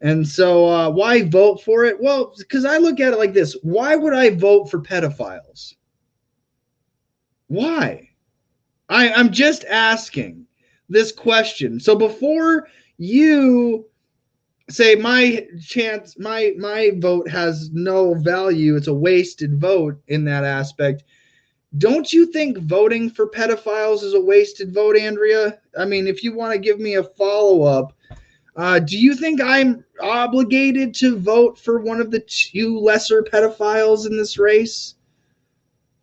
And so why vote for it? Well, because I look at it like this. Why would I vote for pedophiles? Why? I'm just asking this question. So before you say my vote has no value, it's a wasted vote in that aspect, don't you think voting for pedophiles is a wasted vote, Andrea? I mean, if you want to give me a follow-up, do you think I'm obligated to vote for one of the 2 lesser pedophiles in this race?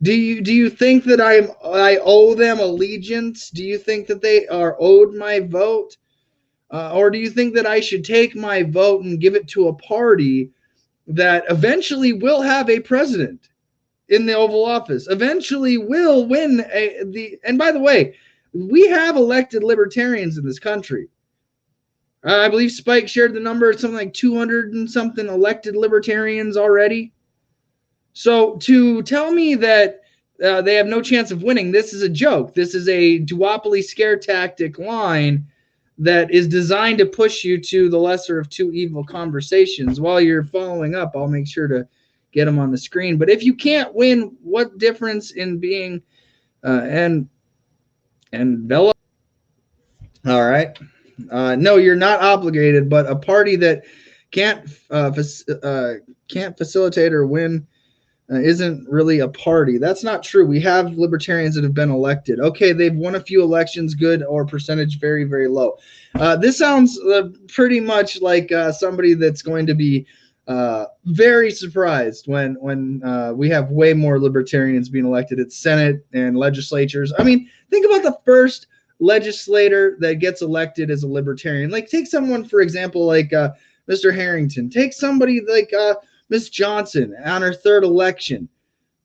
Do you think that I owe them allegiance? Do you think that they are owed my vote? Or do you think that I should take my vote and give it to a party that eventually will have a president in the Oval Office, eventually will win and by the way, we have elected libertarians in this country. I believe Spike shared the number, something like 200 and something elected libertarians already. So to tell me that they have no chance of winning, this is a joke. This is a duopoly scare tactic line that is designed to push you to the lesser of two evil conversations. While you're following up, I'll make sure to get them on the screen. But if you can't win, what difference in being and Bella? All right. No, you're not obligated, but a party that can't facilitate or win isn't really a party. That's not true. We have libertarians that have been elected. Okay, they've won a few elections, good, or percentage very, very low. This sounds pretty much like somebody that's going to be very surprised when we have way more libertarians being elected at Senate and legislatures. I mean, think about the first legislator that gets elected as a libertarian. Like, take someone, for example, like Mr. Harrington. Take somebody like Miss Johnson on her third election.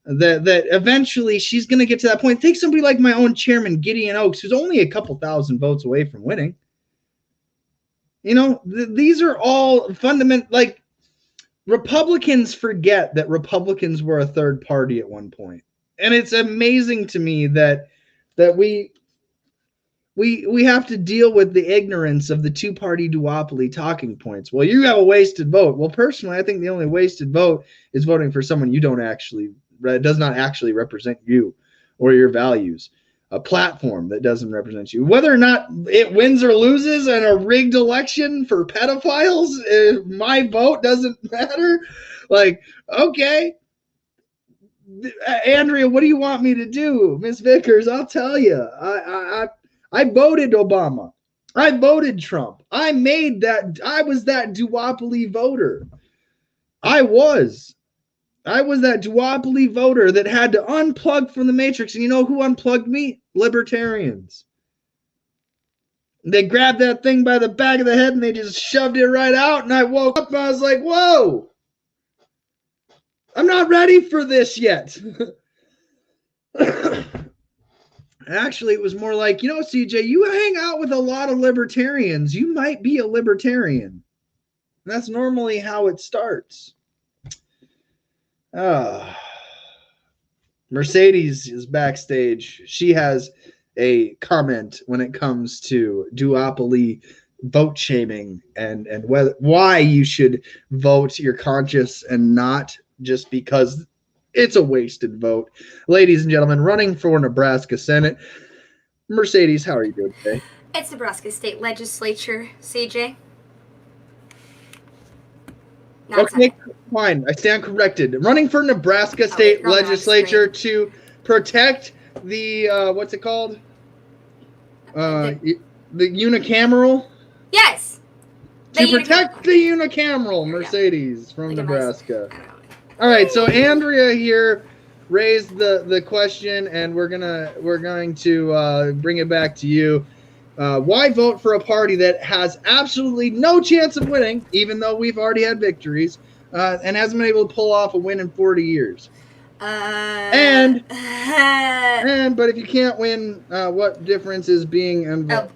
That eventually she's going to get to that point. Take somebody like my own chairman, Gideon Oaks, who's only a couple thousand votes away from winning. You know, these are all fundamental. Like, Republicans forget that Republicans were a third party at one point. And it's amazing to me that we have to deal with the ignorance of the two-party duopoly talking points. Well, you have a wasted vote. Well, personally, I think the only wasted vote is voting for someone does not actually represent you or your values. A platform that doesn't represent you. Whether or not it wins or loses in a rigged election for pedophiles, my vote doesn't matter. Like, okay. Andrea, what do you want me to do? Miss Vickers, I'll tell you. I voted Obama. I voted Trump. I was that duopoly voter. I was that duopoly voter that had to unplug from the matrix. And you know who unplugged me? Libertarians. They grabbed that thing by the back of the head and they just shoved it right out. And I woke up and I was like, whoa, I'm not ready for this yet. Actually, it was more like, you know, CJ, you hang out with a lot of libertarians. You might be a libertarian. That's normally how it starts. Mercedes is backstage. She has a comment when it comes to duopoly vote shaming and why you should vote your conscience and not just because it's a wasted vote. Ladies and gentlemen, running for Nebraska Senate, Mercedes, how are you doing today? It's Nebraska State Legislature, CJ. Okay, fine. I stand corrected. Running for Nebraska State Legislature to protect the, what's it called? The unicameral? Yes! To protect the unicameral, Mercedes from Nebraska. All right, so Andrea here raised the question, and we're going to bring it back to you. Why vote for a party that has absolutely no chance of winning, even though we've already had victories, and hasn't been able to pull off a win in 40 years? But if you can't win, what difference is being I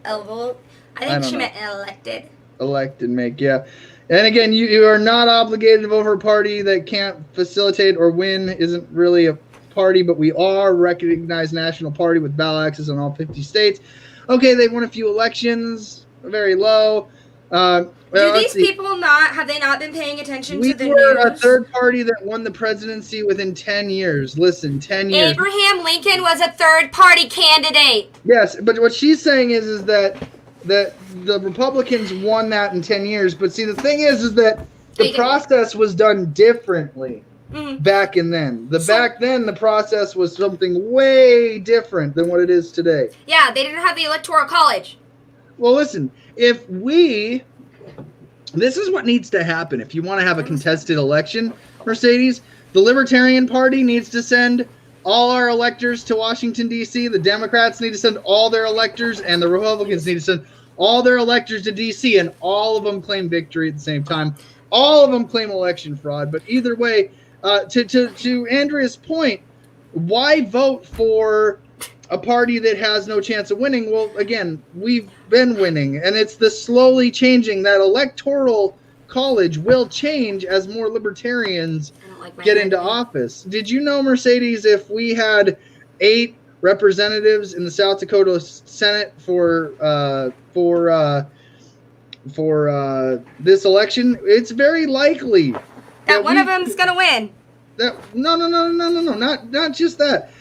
think she meant elected. Elected make, yeah. And again, you are not obligated to vote for a party that can't facilitate or win. Isn't really a party, but we are a recognized national party with ballot access in all 50 states. Okay, they won a few elections, very low. Do these people have they not been paying attention to the news? We were a third party that won the presidency within 10 years. Listen, 10 years. Abraham Lincoln was a third party candidate. Yes, but what she's saying is that the Republicans won that in 10 years. But see, the thing is that the process was done differently back then. Back then, the process was something way different than what it is today. Yeah, they didn't have the Electoral College. Well, listen, this is what needs to happen if you want to have a contested election, Mercedes. The Libertarian Party needs to send all our electors to Washington, D.C. The Democrats need to send all their electors, and the Republicans need to send all their electors to D.C., and all of them claim victory at the same time. All of them claim election fraud. But either way, to Andrea's point, why vote for a party that has no chance of winning. Well, again, we've been winning, and it's the slowly changing. That electoral college will change as more libertarians get into office. Did you know, Mercedes, if we had 8 representatives in the South Dakota Senate for this election, it's very likely that one of them's gonna win. No, not just that.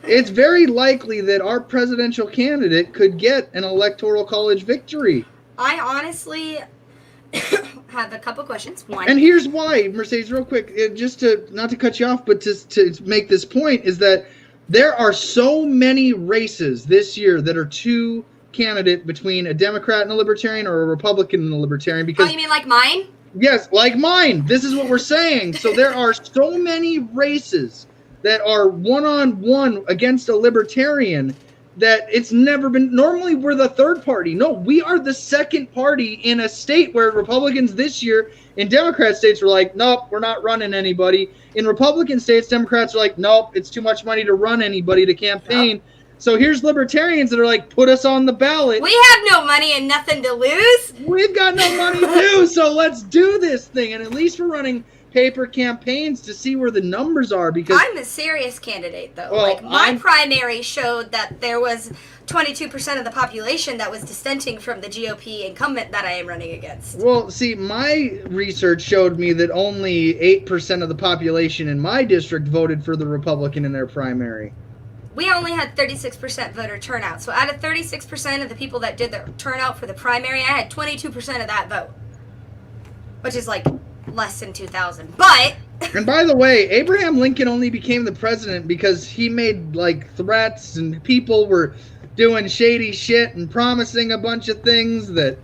It's very likely that our presidential candidate could get an electoral college victory. I honestly have a couple questions. One. And here's why, Mercedes, real quick, just to not to cut you off, but to make this point, is that there are so many races this year that are two candidate between a Democrat and a Libertarian or a Republican and a Libertarian. Because, oh, you mean like mine? Yes, like mine. This is what we're saying. So there are so many races that are one-on-one against a Libertarian that it's never been. Normally, we're the third party. No, we are the second party in a state where Republicans this year in Democrat states were like, nope, we're not running anybody. In Republican states, Democrats are like, nope, it's too much money to run anybody to campaign. Yep. So here's Libertarians that are like, put us on the ballot. We have no money and nothing to lose. We've got no money too, so let's do this thing. And at least we're running paper campaigns to see where the numbers are, because I'm a serious candidate though. Well, like my primary showed that there was 22% of the population that was dissenting from the GOP incumbent that I am running against. Well, see, my research showed me that only 8% of the population in my district voted for the Republican in their primary. We only had 36% voter turnout. So out of 36% of the people that did the turnout for the primary, I had 22% of that vote, which is like less than 2,000. But and by the way, Abraham Lincoln only became the president because he made like threats and people were doing shady shit and promising a bunch of things that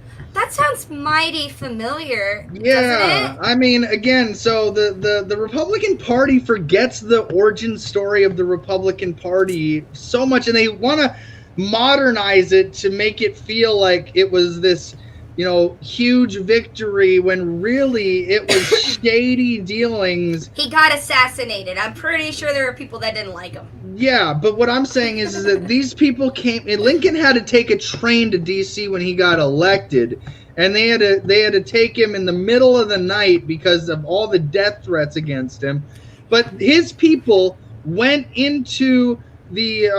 sounds mighty familiar. Yeah, I mean, again, so the Republican Party forgets the origin story of the Republican Party so much, and they want to modernize it to make it feel like it was this, you know, huge victory when really it was shady dealings. He got assassinated. I'm pretty sure there were people that didn't like him. Yeah, but what I'm saying is that these people came. Lincoln had to take a train to D.C. when he got elected, and they had to take him in the middle of the night because of all the death threats against him. But his people went into the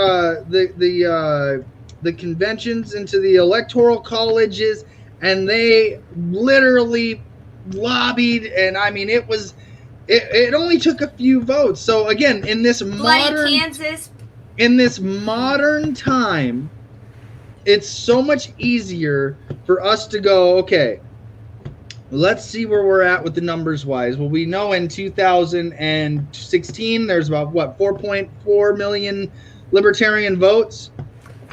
conventions, into the electoral colleges, and they literally lobbied. And I mean, it was. It only took a few votes. So again, in this modern time, it's so much easier for us to go, okay, let's see where we're at with the numbers wise. Well, we know in 2016 there's about 4.4 million libertarian votes.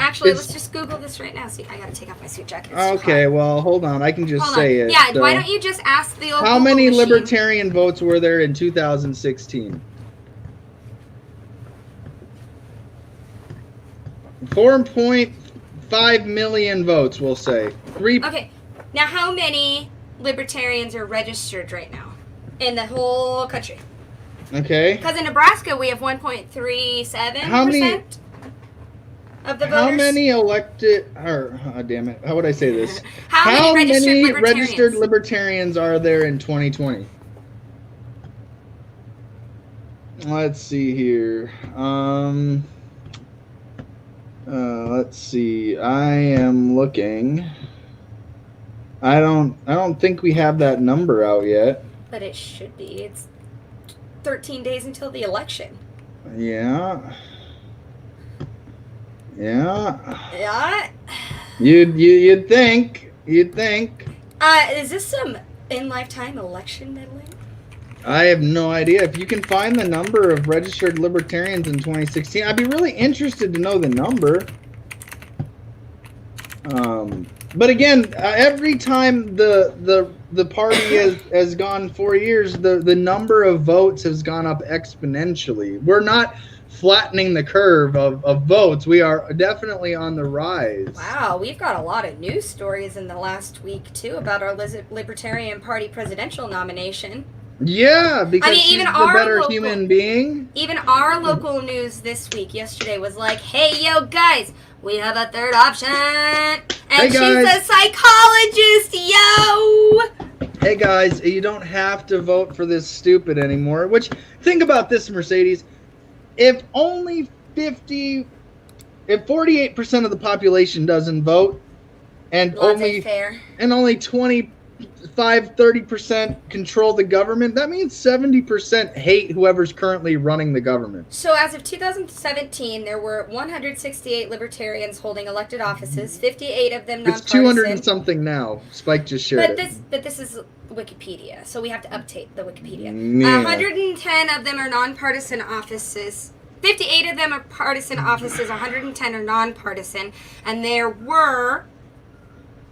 Actually, let's just Google this right now. See, I gotta take off my suit jacket. Okay, well, hold on. I can just say it. Yeah, so why don't you just ask the old how many machine? Libertarian votes were there in 2016? 4.5 million votes, we'll say. Okay, now how many Libertarians are registered right now in the whole country? Okay. Because in Nebraska, we have 1.37%. How many? Of the voters? How many elected, or damn it, how would I say this? How many registered libertarians are there in 2020? Let's see here. Let's see. I am looking. I don't think we have that number out yet. But it should be. It's 13 days until the election. Yeah. Yeah. Yeah. You'd think. Is this some in-lifetime election meddling? I have no idea. If you can find the number of registered libertarians in 2016, I'd be really interested to know the number. But again, every time the party has gone 4 years, the number of votes has gone up exponentially. We're not flattening the curve of votes. We are definitely on the rise. Wow, we've got a lot of news stories in the last week too about our Libertarian Party presidential nomination. Yeah, because she's even the our better local- human being. Even our local news this week, yesterday, was like, hey, yo, guys, we have a third option. And Hey, she's guys. a psychologist, yo! Hey guys, you don't have to vote for this stupid anymore. Which, think about this, Mercedes. If only 48% of the population doesn't vote, and Laissez-faire. only 30% control the government, that means 70% hate whoever's currently running the government. So as of 2017, there were 168 libertarians holding elected offices, 58 of them It's nonpartisan. 200 and something now. Spike just shared But this is Wikipedia, so we have to update the Wikipedia. Yeah. 110 of them are nonpartisan offices. 58 of them are partisan offices, 110 are nonpartisan, and there were,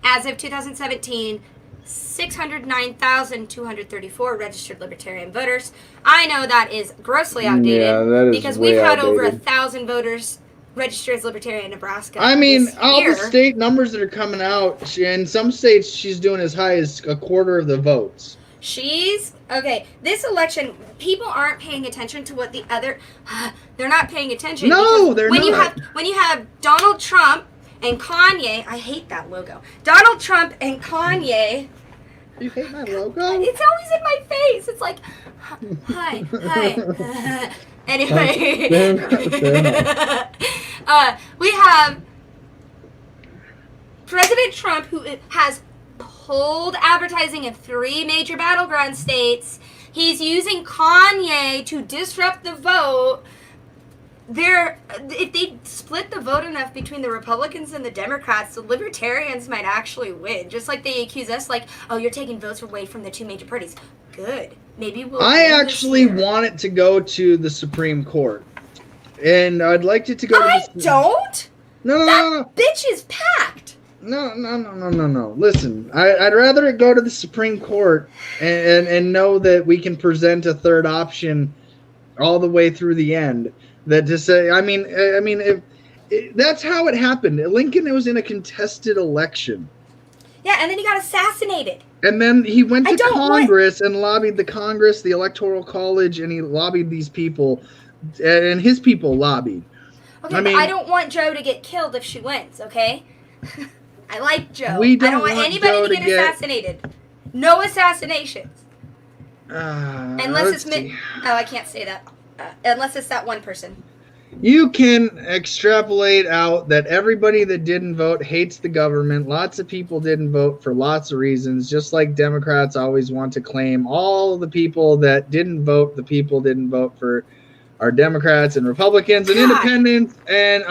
as of 2017, 609,234 registered libertarian voters. I know that is grossly outdated, Yeah, that is because way we've had over outdated. 1,000 voters registered as libertarian in Nebraska. I mean, this all year. the state numbers that are coming out, in some states she's doing as high as a quarter of the votes. This election, people aren't paying attention to what the other. They're not paying attention. No, because they're not. When you have Donald Trump and Kanye, I hate that logo. Donald Trump and Kanye. You hate my logo? It's always in my face. It's like, hi. Anyway, we have President Trump, who has pulled advertising in 3 major battleground states. He's using Kanye to disrupt the vote. If they split the vote enough between the Republicans and the Democrats, the Libertarians might actually win. Just like they accuse us, like, oh, you're taking votes away from the 2 major parties. Good. Maybe we'll. I win actually this year. want it to go to the Supreme Court, and I'd like it to go. I to the, don't. No, That bitch is packed. No. Listen, I'd rather it go to the Supreme Court and know that we can present a third option all the way through the end. That to say, I mean, if that's how it happened. Lincoln was in a contested election. Yeah, and then he got assassinated. And then he went to Congress and lobbied the Congress, the Electoral College, and he lobbied these people, and his people lobbied. Okay, but I don't want Joe to get killed if she wins, okay? I like Joe. We don't I don't want want anybody Joe to to get get- assassinated. No assassinations. Unless let's it's see. I can't say that. Unless it's that one person. You can extrapolate out that everybody that didn't vote hates the government. Lots of people didn't vote for lots of reasons, just like Democrats always want to claim all the people that didn't vote, the people didn't vote for are Democrats and Republicans and God. independents and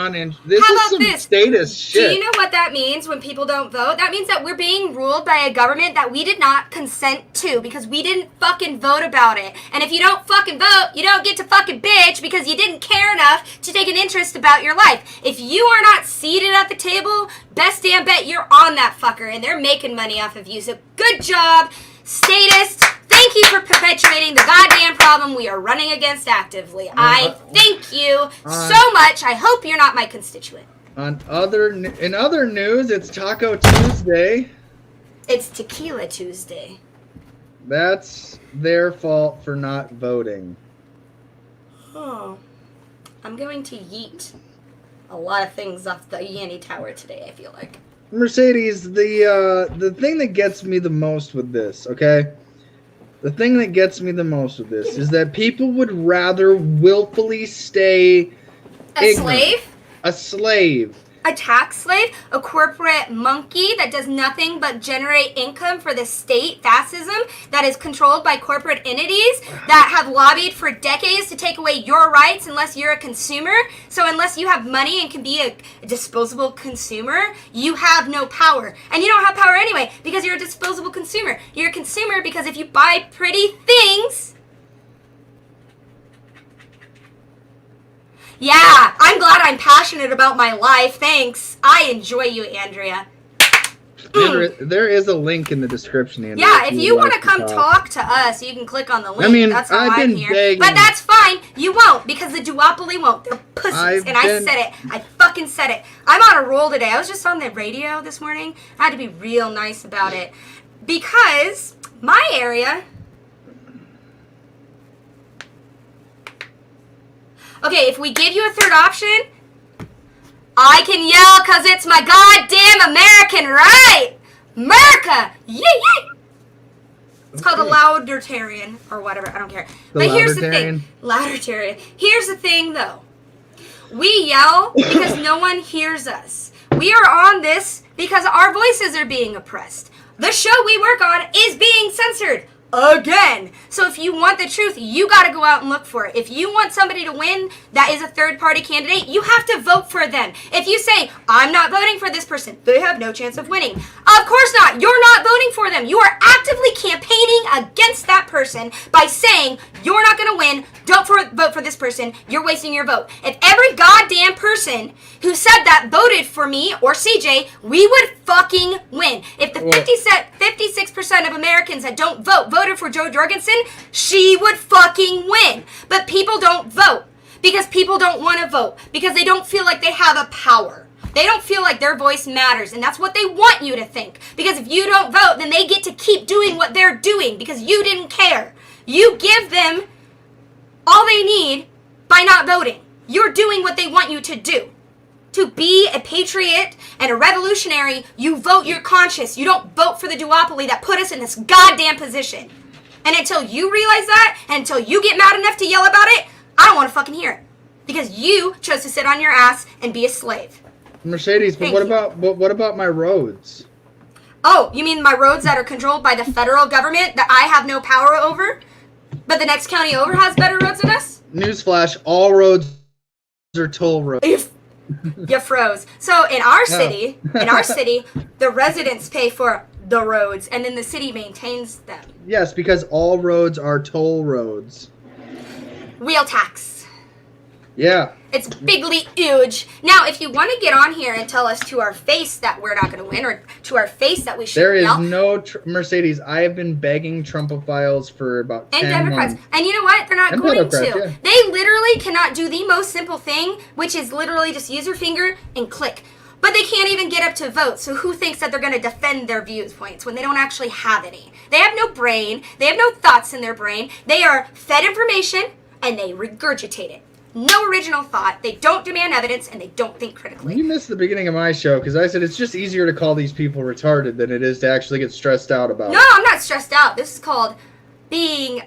this How is about some this? statist shit. Do you know what that means when people don't vote? That means that we're being ruled by a government that we did not consent to because we didn't fucking vote about it. And if you don't fucking vote, you don't get to fucking bitch because you didn't care enough to take an interest about your life. If you are not seated at the table, best damn bet you're on that fucker and they're making money off of you. So good job, statist. Thank you for perpetuating the goddamn problem we are running against actively. I thank you so much. I hope you're not my constituent. In other news, it's Taco Tuesday. It's Tequila Tuesday. That's their fault for not voting. Oh. I'm going to yeet a lot of things off the Yanny Tower today, I feel like. Mercedes, the thing that gets me the most with this, okay? The thing that gets me the most with this is that people would rather willfully stay ignorant. A slave. A tax slave? A corporate monkey that does nothing but generate income for the state fascism that is controlled by corporate entities that have lobbied for decades to take away your rights unless you're a consumer. So unless you have money and can be a disposable consumer, you have no power. And you don't have power anyway because you're a disposable consumer. You're a consumer because if you buy pretty things... Yeah, I'm glad I'm passionate about my life. Thanks. I enjoy you, Andrea. There is a link in the description, Andrea. Yeah, if you want to come talk to us, you can click on the link. I mean, that's how I've I'm been here. begging. But that's fine. You won't because the duopoly won't. They're pussies. I said it. I fucking said it. I'm on a roll today. I was just on the radio this morning. I had to be real nice about it because my area Okay, if we give you a third option, I can yell because it's my goddamn American right. America, yay, yay. It's called a loudertarian or whatever. I don't care. But here's the thing. Loudertarian. Here's the thing, though. We yell because no one hears us. We are on this because our voices are being oppressed. The show we work on is being censored again. So if you want the truth, you got to go out and look for it. If you want somebody to win that is a third-party candidate, you have to vote for them. If you say, I'm not voting for this person, they have no chance of winning. Of course not. You're not voting for them. You are actively campaigning against that person by saying, you're not going to win, don't vote for this person, you're wasting your vote. If every goddamn person who said that voted for me or CJ, we would fucking win. If the 56% of Americans that don't voted for Joe Jorgensen, she would fucking win. But people don't vote because people don't want to vote because they don't feel like they have a power. They don't feel like their voice matters, and that's what they want you to think. Because if you don't vote, then they get to keep doing what they're doing because you didn't care. You give them all they need by not voting. You're doing what they want you to do. To be a patriot and a revolutionary, you vote your conscience. You don't vote for the duopoly that put us in this goddamn position. And until you realize that, and until you get mad enough to yell about it, I don't want to fucking hear it. Because you chose to sit on your ass and be a slave. Mercedes, but what about my roads? Oh, you mean my roads that are controlled by the federal government that I have no power over? But the next county over has better roads than us? Newsflash, all roads are toll roads. You froze. So in our city, the residents pay for the roads, and then the city maintains them. Yes, because all roads are toll roads. Wheel tax. Yeah. It's bigly huge. Now, if you want to get on here and tell us to our face that we're not going to win, or to our face that we should There is yell, no Mercedes. I have been begging Trumpophiles for about 10 Democrats. months. And you know what? They're not And going to. Democrats, yeah. They literally cannot do the most simple thing, which is literally just use your finger and click. But they can't even get up to vote. So who thinks that they're going to defend their viewpoints when they don't actually have any? They have no brain. They have no thoughts in their brain. They are fed information and they regurgitate it. No original thought. They don't demand evidence, and they don't think critically. You missed the beginning of my show because I said it's just easier to call these people retarded than it is to actually get stressed out about it. No, I'm not stressed out. This is called being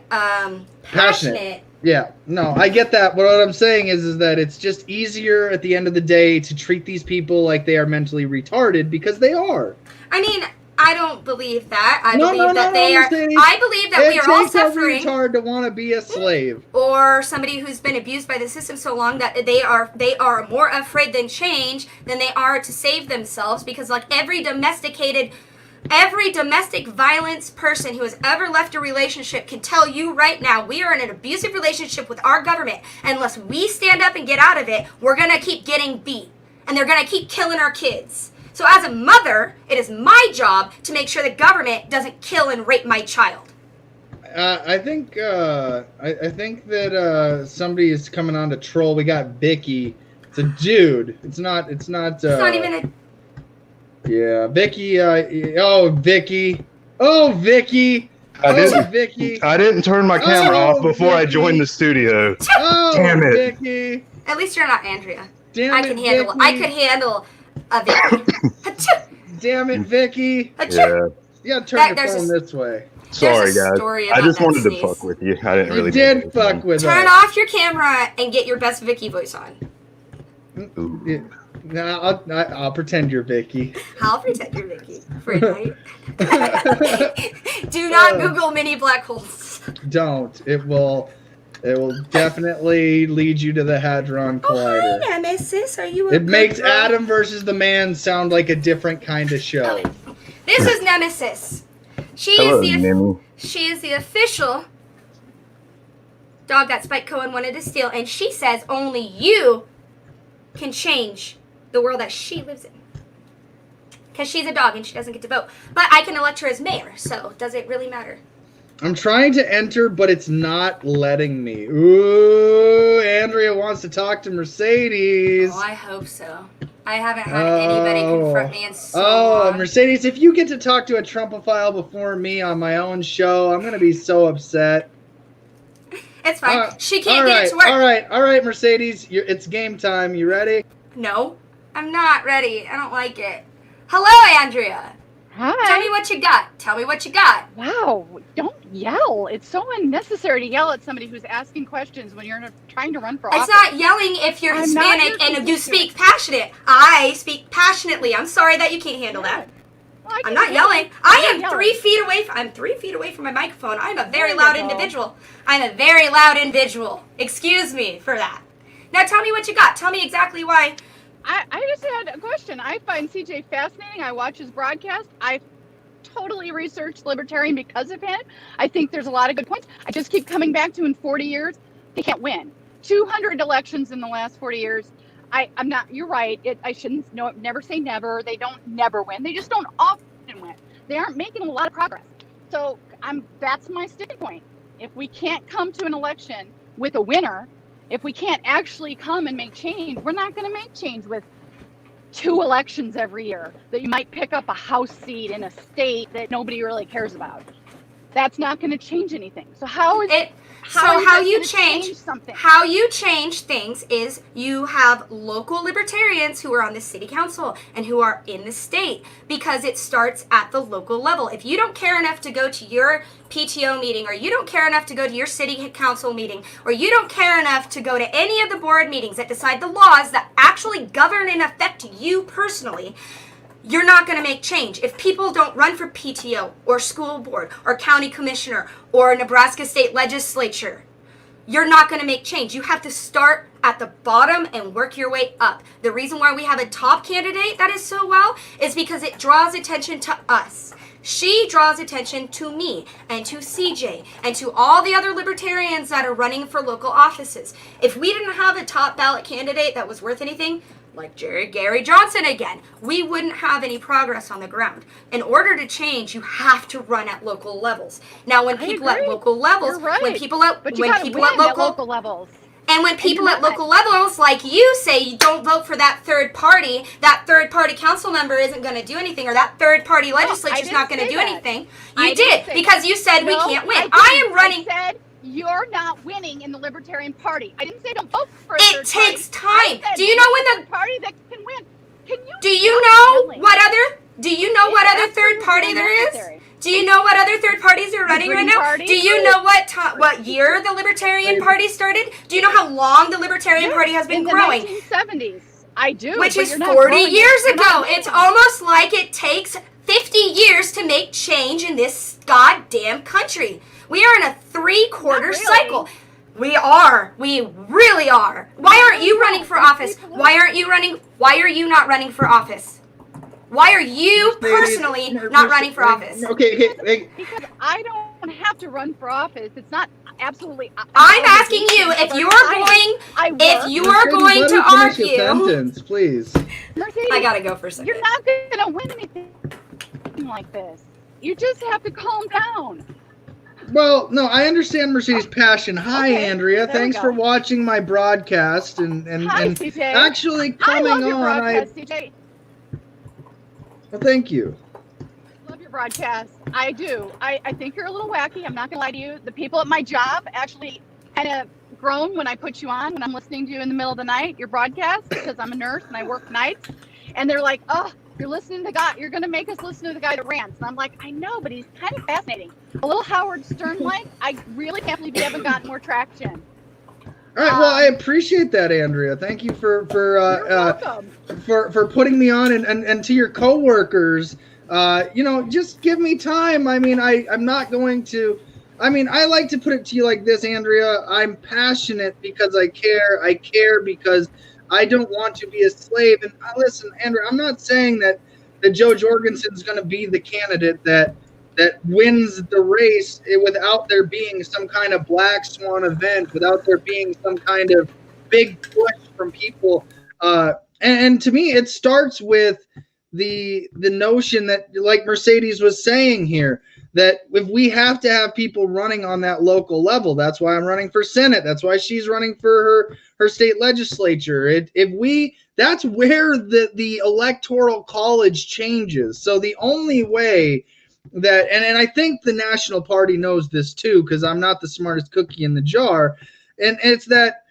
passionate. Yeah, no, I get that. But what I'm saying is that it's just easier at the end of the day to treat these people like they are mentally retarded because they are. I mean, I don't believe that. I believe that they are. I believe that we are all suffering. It's hard to want to be a slave, or somebody who's been abused by the system so long that they are more afraid than change than they are to save themselves. Because like every domestic violence person who has ever left a relationship can tell you right now, we are in an abusive relationship with our government. Unless we stand up and get out of it, we're gonna keep getting beat, and they're gonna keep killing our kids. So as a mother, it is my job to make sure the government doesn't kill and rape my child. I think that somebody is coming on to troll. We got Vicky. It's a dude. It's not It's not even a. Yeah, Vicky. Vicky. Oh, Vicky. Vicky. I didn't turn my camera off before I joined the studio. Oh, damn it, Vicky. At least you're not Andrea. Damn I can handle. Vicky. I could handle a Vicky. Damn it, Vicky. Yeah. Yeah, turn the phone this way. Sorry, guys. I just wanted to fuck with you. I didn't really. You did fuck with us. Turn off your camera and get your best Vicky voice on. Yeah. No, I'll pretend you're Vicky. I'll pretend you're Vicky for a night. Do not Google mini black holes. Don't. It will definitely lead you to the Hadron Collider. Oh, hi, Nemesis. Are you a It good makes girl? Adam versus the Man sound like a different kind of show. This is Nemesis. She is the official dog that Spike Cohen wanted to steal, and she says only you can change the world that she lives in. Because she's a dog and she doesn't get to vote. But I can elect her as mayor, so does it really matter? I'm trying to enter, but it's not letting me. Ooh, Andrea wants to talk to Mercedes. Oh, I hope so. I haven't had anybody confront me in so long. Mercedes, if you get to talk to a Trumpophile before me on my own show, I'm going to be so upset. If It's fine. She can't get it to work. All right, Mercedes. It's game time. You ready? No, I'm not ready. I don't like it. Hello, Andrea. Hi. Tell me what you got. Tell me what you got. Wow, don't yell. It's so unnecessary to yell at somebody who's asking questions when you're trying to run for office. It's not yelling if you're Hispanic and you speak passionate. I speak passionately. I'm sorry that you can't handle that. Well, I'm not yelling. I am 3 feet away. I'm 3 feet away from my microphone. I'm a very loud individual. I'm a very loud individual. Excuse me for that. Now tell me what you got. Tell me exactly why. I just had a question. I find CJ fascinating. I watch his broadcast. I totally researched libertarian because of him. I think there's a lot of good points. I just keep coming back to in 40 years, they can't win. 200 elections in the last 40 years. I'm not, you're right. I shouldn't, never say never. They don't never win. They just don't often win. They aren't making a lot of progress. So that's my sticking point. If we can't come to an election with a winner, if we can't actually come and make change, we're not going to make change with 2 elections every year that you might pick up a House seat in a state that nobody really cares about. That's not going to change anything. So how you change things is you have local libertarians who are on the city council and who are in the state, because it starts at the local level. If you don't care enough to go to your PTO meeting, or you don't care enough to go to your city council meeting, or you don't care enough to go to any of the board meetings that decide the laws that actually govern and affect you personally, you're not going to make change. If people don't run for PTO or school board or county commissioner or Nebraska state legislature, you're not going to make change. You have to start at the bottom and work your way up. The reason why we have a top candidate that is so well is because it draws attention to us. She draws attention to me and to CJ and to all the other libertarians that are running for local offices. If we didn't have a top ballot candidate that was worth anything, like Gary Johnson again, we wouldn't have any progress on the ground. In order to change, you have to run at local levels. Now, when people at local levels, when people at local levels, and when people at local levels, like you, say you don't vote for that third party council member isn't going to do anything, or that third party legislature is not going to do anything. You did, because you said we can't win. I am running. I said you're not winning in the Libertarian Party. I didn't say don't vote for a It takes time. Do you know when the party that can win? Do you know what other third party there is? Do you know what other third parties are running right now? Do you know what year the Libertarian Party started? Do you know how long the Libertarian Party has been growing? In the 1970s. I do. Which is 40 years ago. It's almost like it takes 50 years to make change in this goddamn country. We are in a 3/4 cycle. We are. We really are. Why aren't you running for office? Why are you not running for office? Why are you personally not running for office? Okay. Because I don't have to run for office. It's not absolutely. I'm asking you if you are going to argue. Sentence, please. Mercedes, I gotta go for a second. You're not going to win anything like this. You just have to calm down. Well, no, I understand Mercedes' passion. Hi, Andrea. Thanks for watching my broadcast and CJ. actually coming I love your on. broadcast, CJ. Well, thank you. I love your broadcast. I do. I think you're a little wacky. I'm not going to lie to you. The people at my job actually kind of groan when I put you on, when I'm listening to you in the middle of the night, your broadcast, because I'm a nurse and I work nights. And they're like, oh, you're listening to God. You're going to make us listen to the guy that rants. And I'm like, I know, but he's kind of fascinating. A little Howard Stern-like. I really can't believe you haven't gotten more traction. All right. Well, I appreciate that, Andrea. Thank you for putting me on, and to your coworkers, just give me time. I mean, I'm not going to. I mean, I like to put it to you like this, Andrea. I'm passionate because I care. I care because I don't want to be a slave. And listen, Andrea, I'm not saying that Joe Jorgensen's going to be the candidate that wins the race without there being some kind of black swan event, without there being some kind of big push from people. And to me, it starts with the notion that, like Mercedes was saying here, that if we have to have people running on that local level, that's why I'm running for Senate. That's why she's running for her state legislature. That's where the electoral college changes. So the only way that, and I think the National Party knows this too, because I'm not the smartest cookie in the jar, and it's that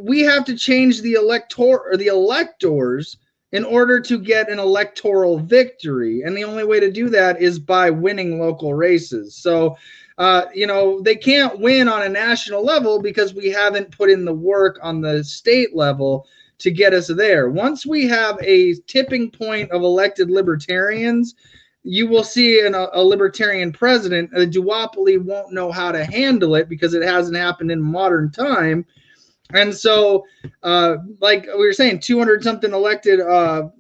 we have to change the electors in order to get an electoral victory, and the only way to do that is by winning local races. So they can't win on a national level because we haven't put in the work on the state level to get us there. Once we have a tipping point of elected libertarians, you will see a libertarian president. A duopoly won't know how to handle it because it hasn't happened in modern time. And so, like we were saying, 200 something elected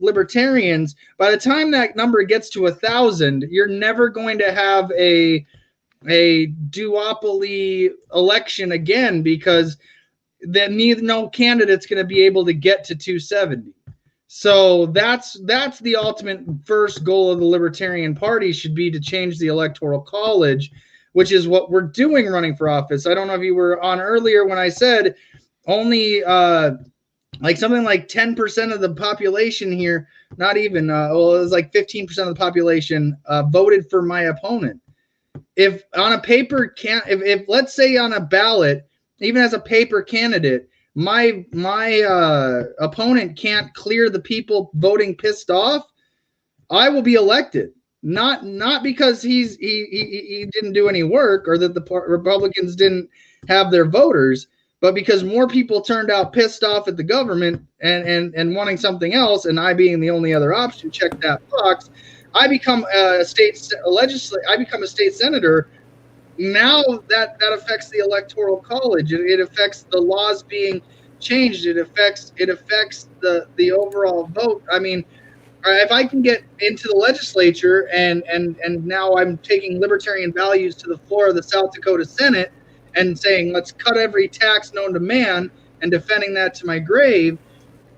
libertarians. By the time that number gets to 1,000, you're never going to have a duopoly election again, because then no candidate's going to be able to get to 270. So that's the ultimate first goal of the Libertarian Party, should be to change the Electoral College, which is what we're doing running for office. I don't know if you were on earlier when I said only like something like 10% of the population here, not even, it was like 15% of the population voted for my opponent. If on a paper if let's say on a ballot, even as a paper candidate, my opponent can't clear the people voting pissed off, I will be elected. Not because he didn't do any work or that the Republicans didn't have their voters, but because more people turned out pissed off at the government and wanting something else, and I being the only other option, check that box. I become a state senator. Now that affects the Electoral College. It affects the laws being changed. It affects the overall vote. I mean, if I can get into the legislature and now I'm taking libertarian values to the floor of the South Dakota Senate and saying, let's cut every tax known to man, and defending that to my grave,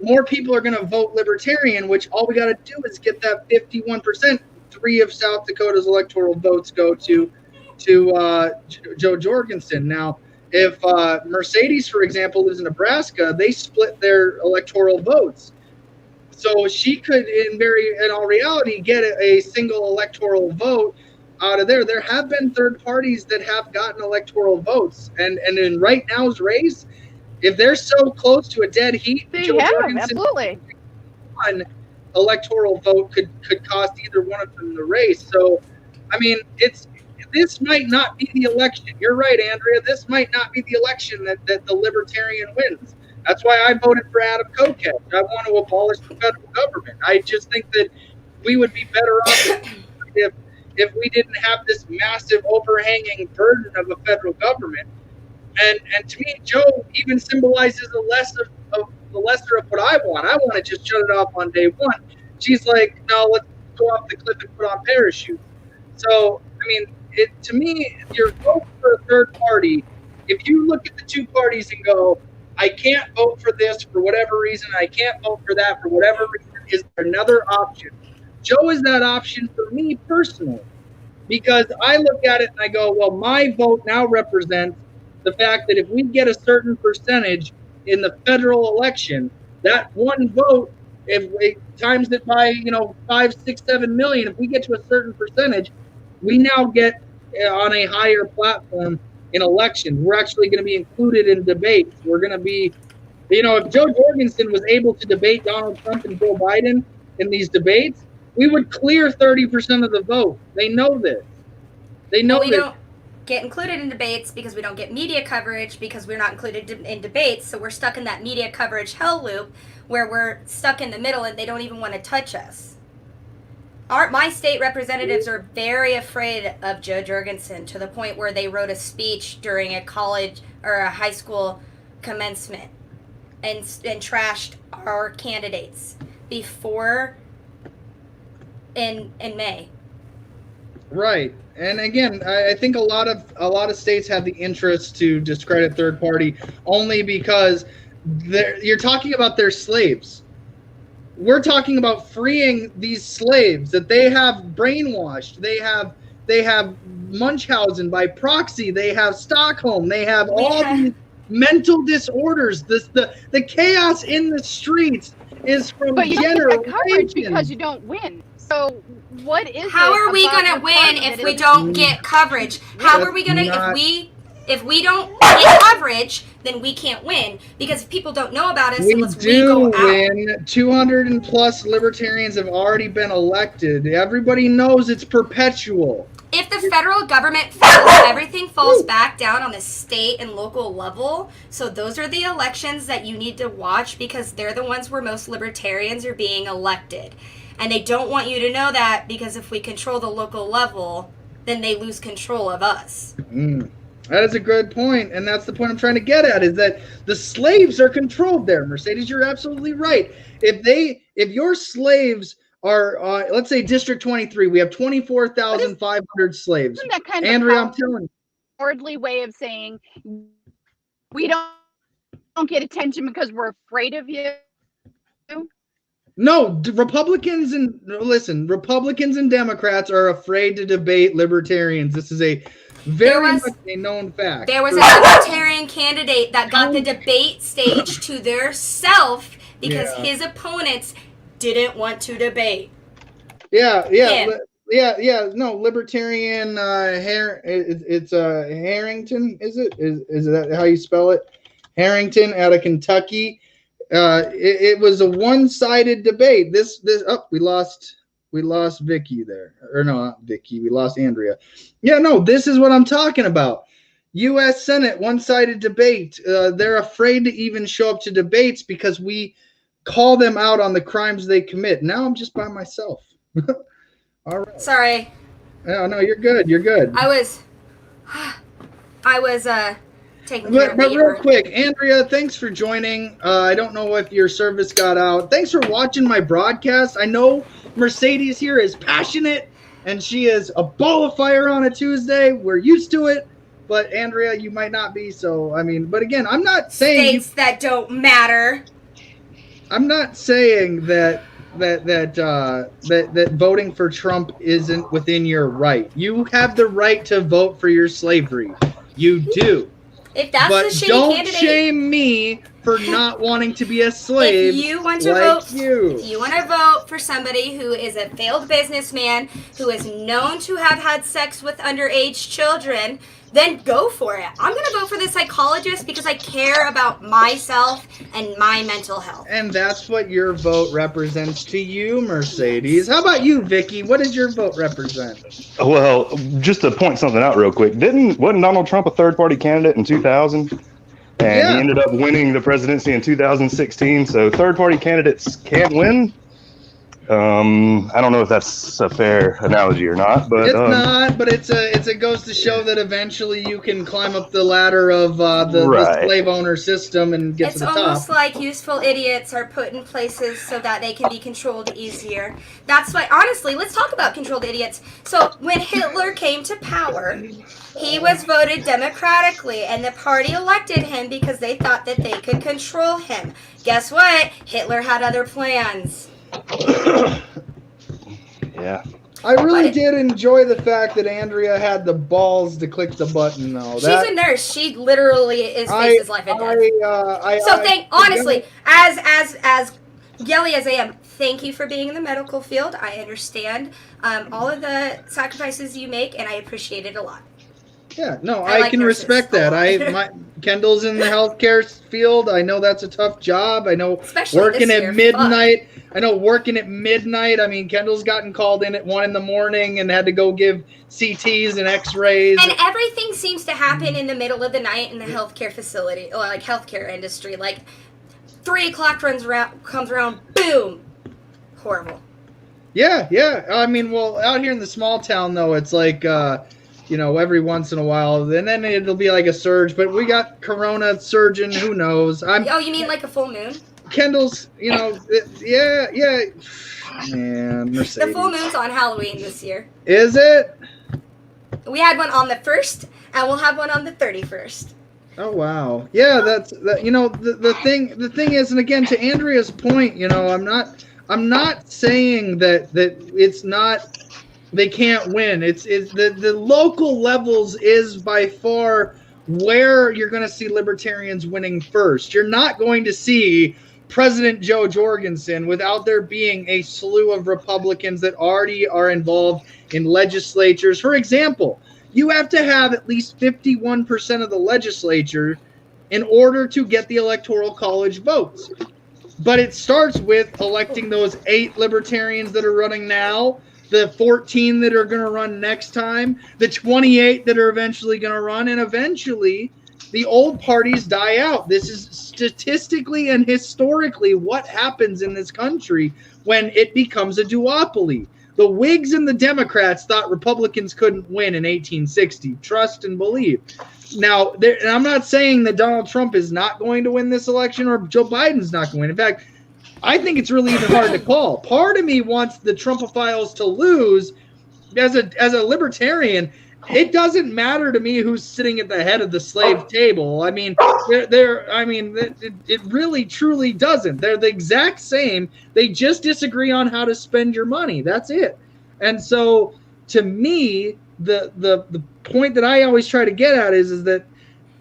more people are going to vote libertarian, which all we got to do is get that 51%. 3 of South Dakota's electoral votes go to Joe Jorgensen. Now, if Mercedes, for example, lives in Nebraska, they split their electoral votes. So she could, in all reality, get a single electoral vote out of there. There have been third parties that have gotten electoral votes. And in right now's race, if they're so close to a dead heat, Joe Jorgensen, absolutely. One electoral vote could cost either one of them the race. So, I mean, this might not be the election. You're right, Andrea. This might not be the election that the libertarian wins. That's why I voted for Adam Kokech. I want to abolish the federal government. I just think that we would be better off if we didn't have this massive overhanging burden of a federal government. And to me, Joe even symbolizes the lesser of what I want. I want to just shut it off on day one. She's like, no, let's go off the cliff and put on parachutes. So, I mean, to me, you're voting for a third party. If you look at the two parties and go, I can't vote for this for whatever reason, I can't vote for that for whatever reason, is there another option? Joe is that option for me personally, because I look at it and I go, well, my vote now represents the fact that if we get a certain percentage in the federal election, that one vote, if we times it by 5, 6, 7 million, if we get to a certain percentage, we now get on a higher platform in elections. We're actually going to be included in debates. We're going to be, if Joe Jorgensen was able to debate Donald Trump and Joe Biden in these debates, we would clear 30% of the vote. They know this. They know we this. Don't get included in debates because we don't get media coverage because we're not included in debates. So we're stuck in that media coverage hell loop where we're stuck in the middle and they don't even want to touch us. My state representatives are very afraid of Joe Jorgensen to the point where they wrote a speech during a college or a high school commencement and trashed our candidates before in May. Right. And again, I think a lot of states have the interest to discredit third party only because you're talking about their slaves. We're talking about freeing these slaves that they have brainwashed. They have Munchausen by proxy. They have Stockholm. They have all these mental disorders. The chaos in the streets is from But you don't get that coverage generations. because you don't win. So what is How it are we about gonna your win party if that we is- don't get coverage? How That's are we gonna not- if we don't get coverage, then we can't win. Because if people don't know about us We unless we do go out. win. 200 and plus libertarians have already been elected. Everybody knows it's perpetual. If the federal government fails, everything falls back down on the state and local level. So those are the elections that you need to watch because they're the ones where most libertarians are being elected. And they don't want you to know that because if we control the local level, then they lose control of us. That is a good point, and that's the point I'm trying to get at, is that the slaves are controlled there. Mercedes, you're absolutely right. If your slaves are, let's say District 23, we have 24,500 slaves. Isn't that kind Andrea, of I'm telling you. cowardly way of saying we don't get attention because we're afraid of you? No, Republicans and Democrats are afraid to debate libertarians. This is a very much a known fact. There was a libertarian candidate that got the debate stage to their self because his opponents didn't want to debate. Yeah. No, libertarian. It's Harrington. Is it? Is that how you spell it? Harrington out of Kentucky. It was a one-sided debate. We lost Vicky there, or no, not Vicky. We lost Andrea. Yeah, no, this is what I'm talking about. U.S. Senate one-sided debate. They're afraid to even show up to debates because we call them out on the crimes they commit. Now I'm just by myself. All right. Sorry. No, you're good. You're good. I was taking care of But the real quick, Andrea, thanks for joining. I don't know if your service got out. Thanks for watching my broadcast. I know Mercedes here is passionate, and she is a ball of fire on a Tuesday. We're used to it. But Andrea, you might not be. So, I mean, but again, I'm not saying states that don't matter. I'm not saying that voting for Trump isn't within your right. You have the right to vote for your slavery. You do. If that's but the shitty don't candidate, shame me for not wanting to be a slave. if you want to if you want to vote for somebody who is a failed businessman who is known to have had sex with underage children, then go for it. I'm going to vote for the psychologist because I care about myself and my mental health. And that's what your vote represents to you, Mercedes. How about you, Vicky? What does your vote represent? Well, just to point something out real quick, wasn't Donald Trump a third-party candidate in 2000? And he ended up winning the presidency in 2016. So third-party candidates can win. I don't know if that's a fair analogy or not, but it's not. But it goes to show that eventually you can climb up the ladder of the slave owner system and get to the top. It's almost like useful idiots are put in places so that they can be controlled easier. That's why, honestly, let's talk about controlled idiots. So when Hitler came to power, he was voted democratically, and the party elected him because they thought that they could control him. Guess what? Hitler had other plans. Yeah. I really did enjoy the fact that Andrea had the balls to click the button, though. She's a nurse. She literally faces life and death. Honestly, as yelly as I am, thank you for being in the medical field. I understand all of the sacrifices you make, and I appreciate it a lot. Yeah, no, I can respect that. Kendall's in the healthcare field. I know that's a tough job. I know working at midnight. I know working at midnight. I mean, Kendall's gotten called in at 1 a.m. and had to go give CTs and X-rays. And everything seems to happen in the middle of the night in the healthcare facility, or like healthcare industry. Like 3 o'clock comes around, boom, horrible. Yeah. I mean, well, out here in the small town though, it's like. Every once in a while, and then it'll be like a surge. But we got Corona surging. Who knows? Oh, you mean like a full moon? Kendall's, yeah. Man, Mercedes. The full moon's on Halloween this year. Is it? We had one on the 1st, and we'll have one on the 31st. Oh wow, yeah. That's that. The thing is, and again, to Andrea's point, I'm not saying that it's not. They can't win. It's the local levels is by far where you're going to see libertarians winning first. You're not going to see President Joe Jorgensen without there being a slew of Republicans that already are involved in legislatures. For example, you have to have at least 51% of the legislature in order to get the Electoral College votes. But it starts with electing those 8 libertarians that are running now, the 14 that are going to run next time, the 28 that are eventually going to run, and eventually the old parties die out. This is statistically and historically what happens in this country when it becomes a duopoly. The Whigs and the Democrats thought Republicans couldn't win in 1860. Trust and believe. Now, and I'm not saying that Donald Trump is not going to win this election or Joe Biden's not going to win. In fact, I think it's really even hard to call. Part of me wants the Trumpophiles to lose. As a libertarian, it doesn't matter to me who's sitting at the head of the slave table. I mean, it really truly doesn't. They're the exact same. They just disagree on how to spend your money. That's it. And so, to me, the point that I always try to get at is that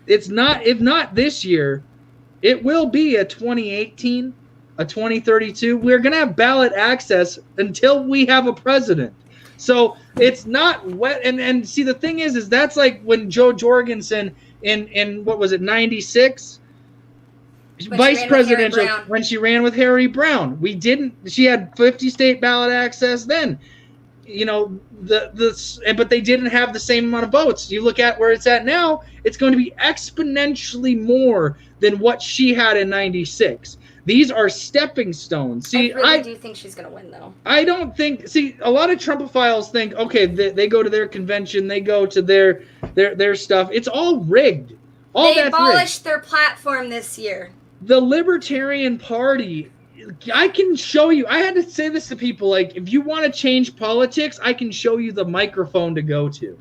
it's not, if not this year, it will be a 2018, a 2032. We're going to have ballot access until we have a president. So it's not wet. And see, the thing is that's like when Joe Jorgensen in what was it, 96? Vice presidential, when she ran with Harry Brown. She had 50 state ballot access then. You know, but they didn't have the same amount of votes. You look at where it's at now, it's going to be exponentially more than what she had in 96. These are stepping stones. See, I do think she's going to win, though. I don't think. See, a lot of Trumpophiles think, okay, they go to their convention, they go to their stuff. It's all rigged. They abolished their platform this year. The Libertarian Party. I can show you. I had to say this to people. Like, if you want to change politics, I can show you the microphone to go to.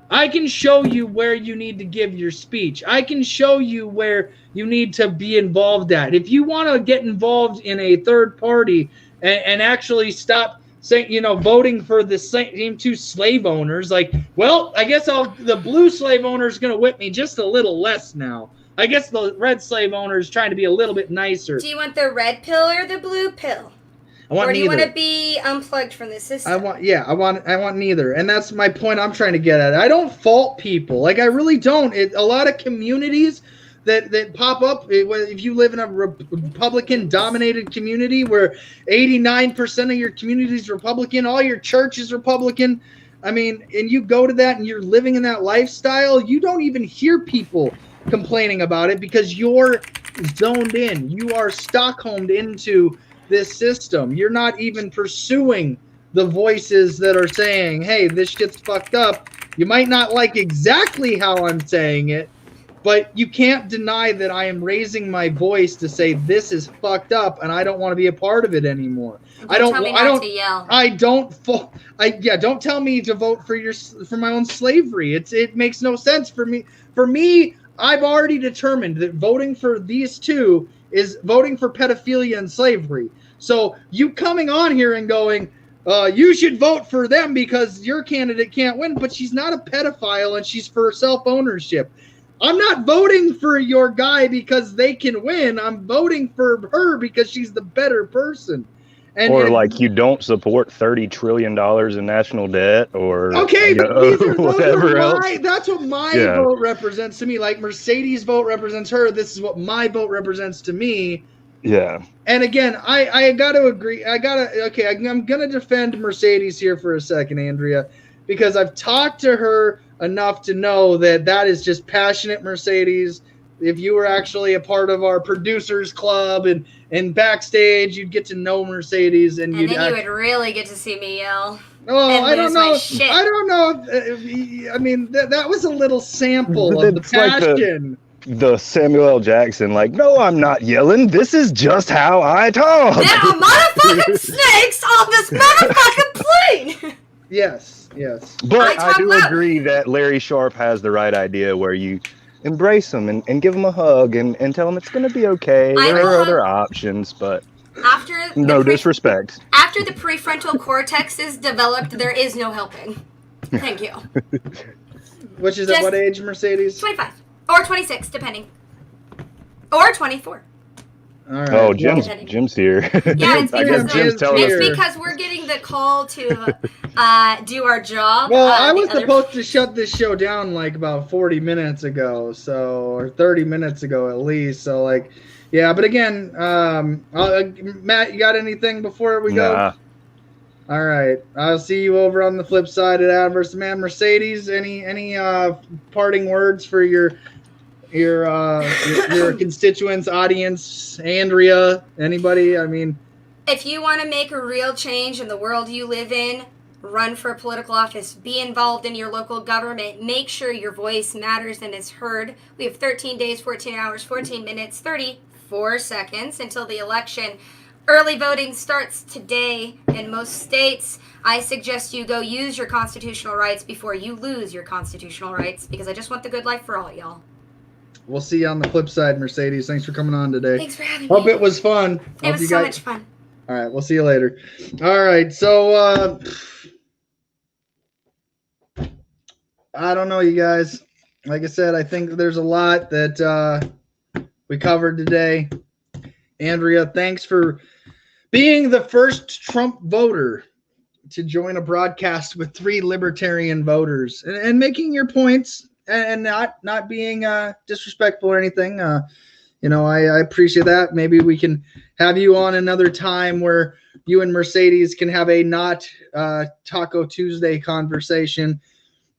I can show you where you need to give your speech. I can show you where you need to be involved at. If you want to get involved in a third party and actually stop saying, voting for the same 2 slave owners, like, well, I guess the blue slave owner is going to whip me just a little less now. I guess the red slave owner is trying to be a little bit nicer. Do you want the red pill or the blue pill? Or do you want to be unplugged from the system? I want neither. And that's my point I'm trying to get at. I don't fault people. Like, I really don't. A lot of communities that pop up, if you live in a Republican-dominated community where 89% of your community is Republican, all your church is Republican, I mean, and you go to that and you're living in that lifestyle, you don't even hear people complaining about it because you're zoned in. You are Stockholmed into this system. You're not even pursuing the voices that are saying, hey, this shit's fucked up. You might not like exactly how I'm saying it, but you can't deny that I am raising my voice to say this is fucked up and I don't want to be a part of it anymore. Don't tell me to vote for my own slavery. It makes no sense for me. For me, I've already determined that voting for these 2 is voting for pedophilia and slavery. So you coming on here and going, you should vote for them because your candidate can't win, but she's not a pedophile and she's for self-ownership. I'm not voting for your guy because they can win. I'm voting for her because she's the better person. Like you don't support $30 trillion in national debt or whatever else. That's what my vote represents to me. Like Mercedes' vote represents her. This is what my vote represents to me. Yeah. And again, I got to agree. I'm going to defend Mercedes here for a second, Andrea, because I've talked to her enough to know that is just passionate Mercedes. If you were actually a part of our producers club and backstage, you'd get to know Mercedes, and then you would really get to see me yell. Oh, I don't know. I don't know. I mean, that was a little sample of the passion. Like the Samuel L. Jackson, like, no, I'm not yelling. This is just how I talk. There are motherfucking snakes on this motherfucking plane. Yes. But I do agree that Larry Sharpe has the right idea where you embrace them and give them a hug and tell them it's going to be okay. There are other options, but no disrespect. After the prefrontal cortex is developed, there is no helping. Thank you. Which is at what age, Mercedes? 25 or 26, depending, or 24. All right. Oh, Jim's here. Yeah, it's I guess because, Jim's telling us. it's because we're getting the call to do our job. Well, I the was other- supposed to shut this show down like about 40 minutes ago, or 30 minutes ago at least. So like, yeah. But again, Matt, you got anything before we go? Nah. All right. I'll see you over on the flip side at Adverse Man. Mercedes, any parting words for your constituents, audience, Andrea, anybody? I mean, if you want to make a real change in the world you live in, run for a political office, be involved in your local government, make sure your voice matters and is heard. We have 13 days, 14 hours, 14 minutes, 34 seconds until the election. Early voting starts today in most states. I suggest you go use your constitutional rights before you lose your constitutional rights, because I just want the good life for all y'all. we'll see you on the flip side, Mercedes. Thanks for coming on today. Thanks for having me. Hope it was fun. It was so much fun. All right, we'll see you later. All right, so I don't know, you guys. Like I said, I think there's a lot that we covered today. Andrea, thanks for being the first Trump voter to join a broadcast with 3 libertarian voters and making your points and not being disrespectful or anything. I appreciate that. Maybe we can have you on another time where you and Mercedes can have a not Taco Tuesday conversation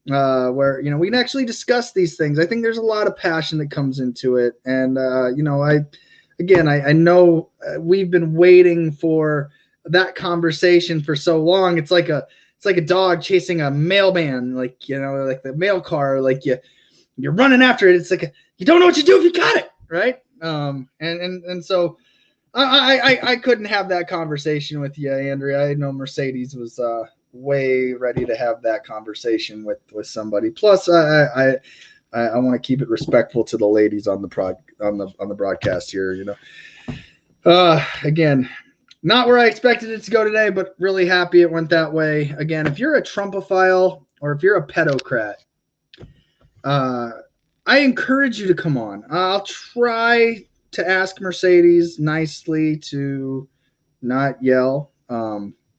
where, we can actually discuss these things. I think there's a lot of passion that comes into it. And, I know we've been waiting for that conversation for so long. It's like a dog chasing a mailman, like the mail car, like you're running after it. It's like you don't know what you do if you got it, right? And so I couldn't have that conversation with you, Andrea. I know Mercedes was way ready to have that conversation with somebody. Plus, I want to keep it respectful to the ladies on the broadcast here. Again, not where I expected it to go today, but really happy it went that way. Again, if you're a Trumpophile or if you're a pedocrat, I encourage you to come on. I'll try to ask Mercedes nicely to not yell.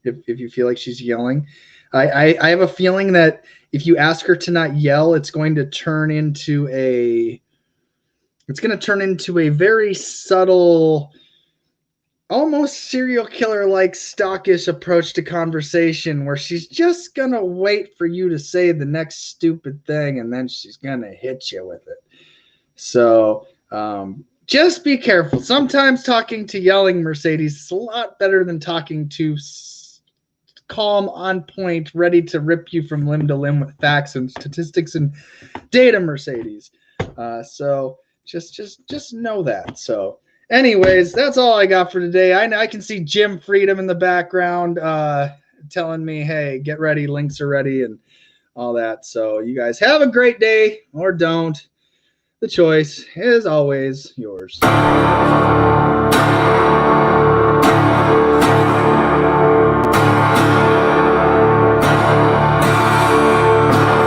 If you feel like she's yelling, I have a feeling that if you ask her to not yell, it's going to turn into a very subtle, almost serial killer-like stockish approach to conversation where she's just going to wait for you to say the next stupid thing and then she's going to hit you with it. So just be careful. Sometimes talking to yelling Mercedes is a lot better than talking to calm, on point, ready to rip you from limb to limb with facts and statistics and data Mercedes. So just know that. So anyways, that's all I got for today. I can see Jim Freedom in the background telling me, hey, get ready, links are ready and all that. So you guys have a great day or don't. The choice is always yours.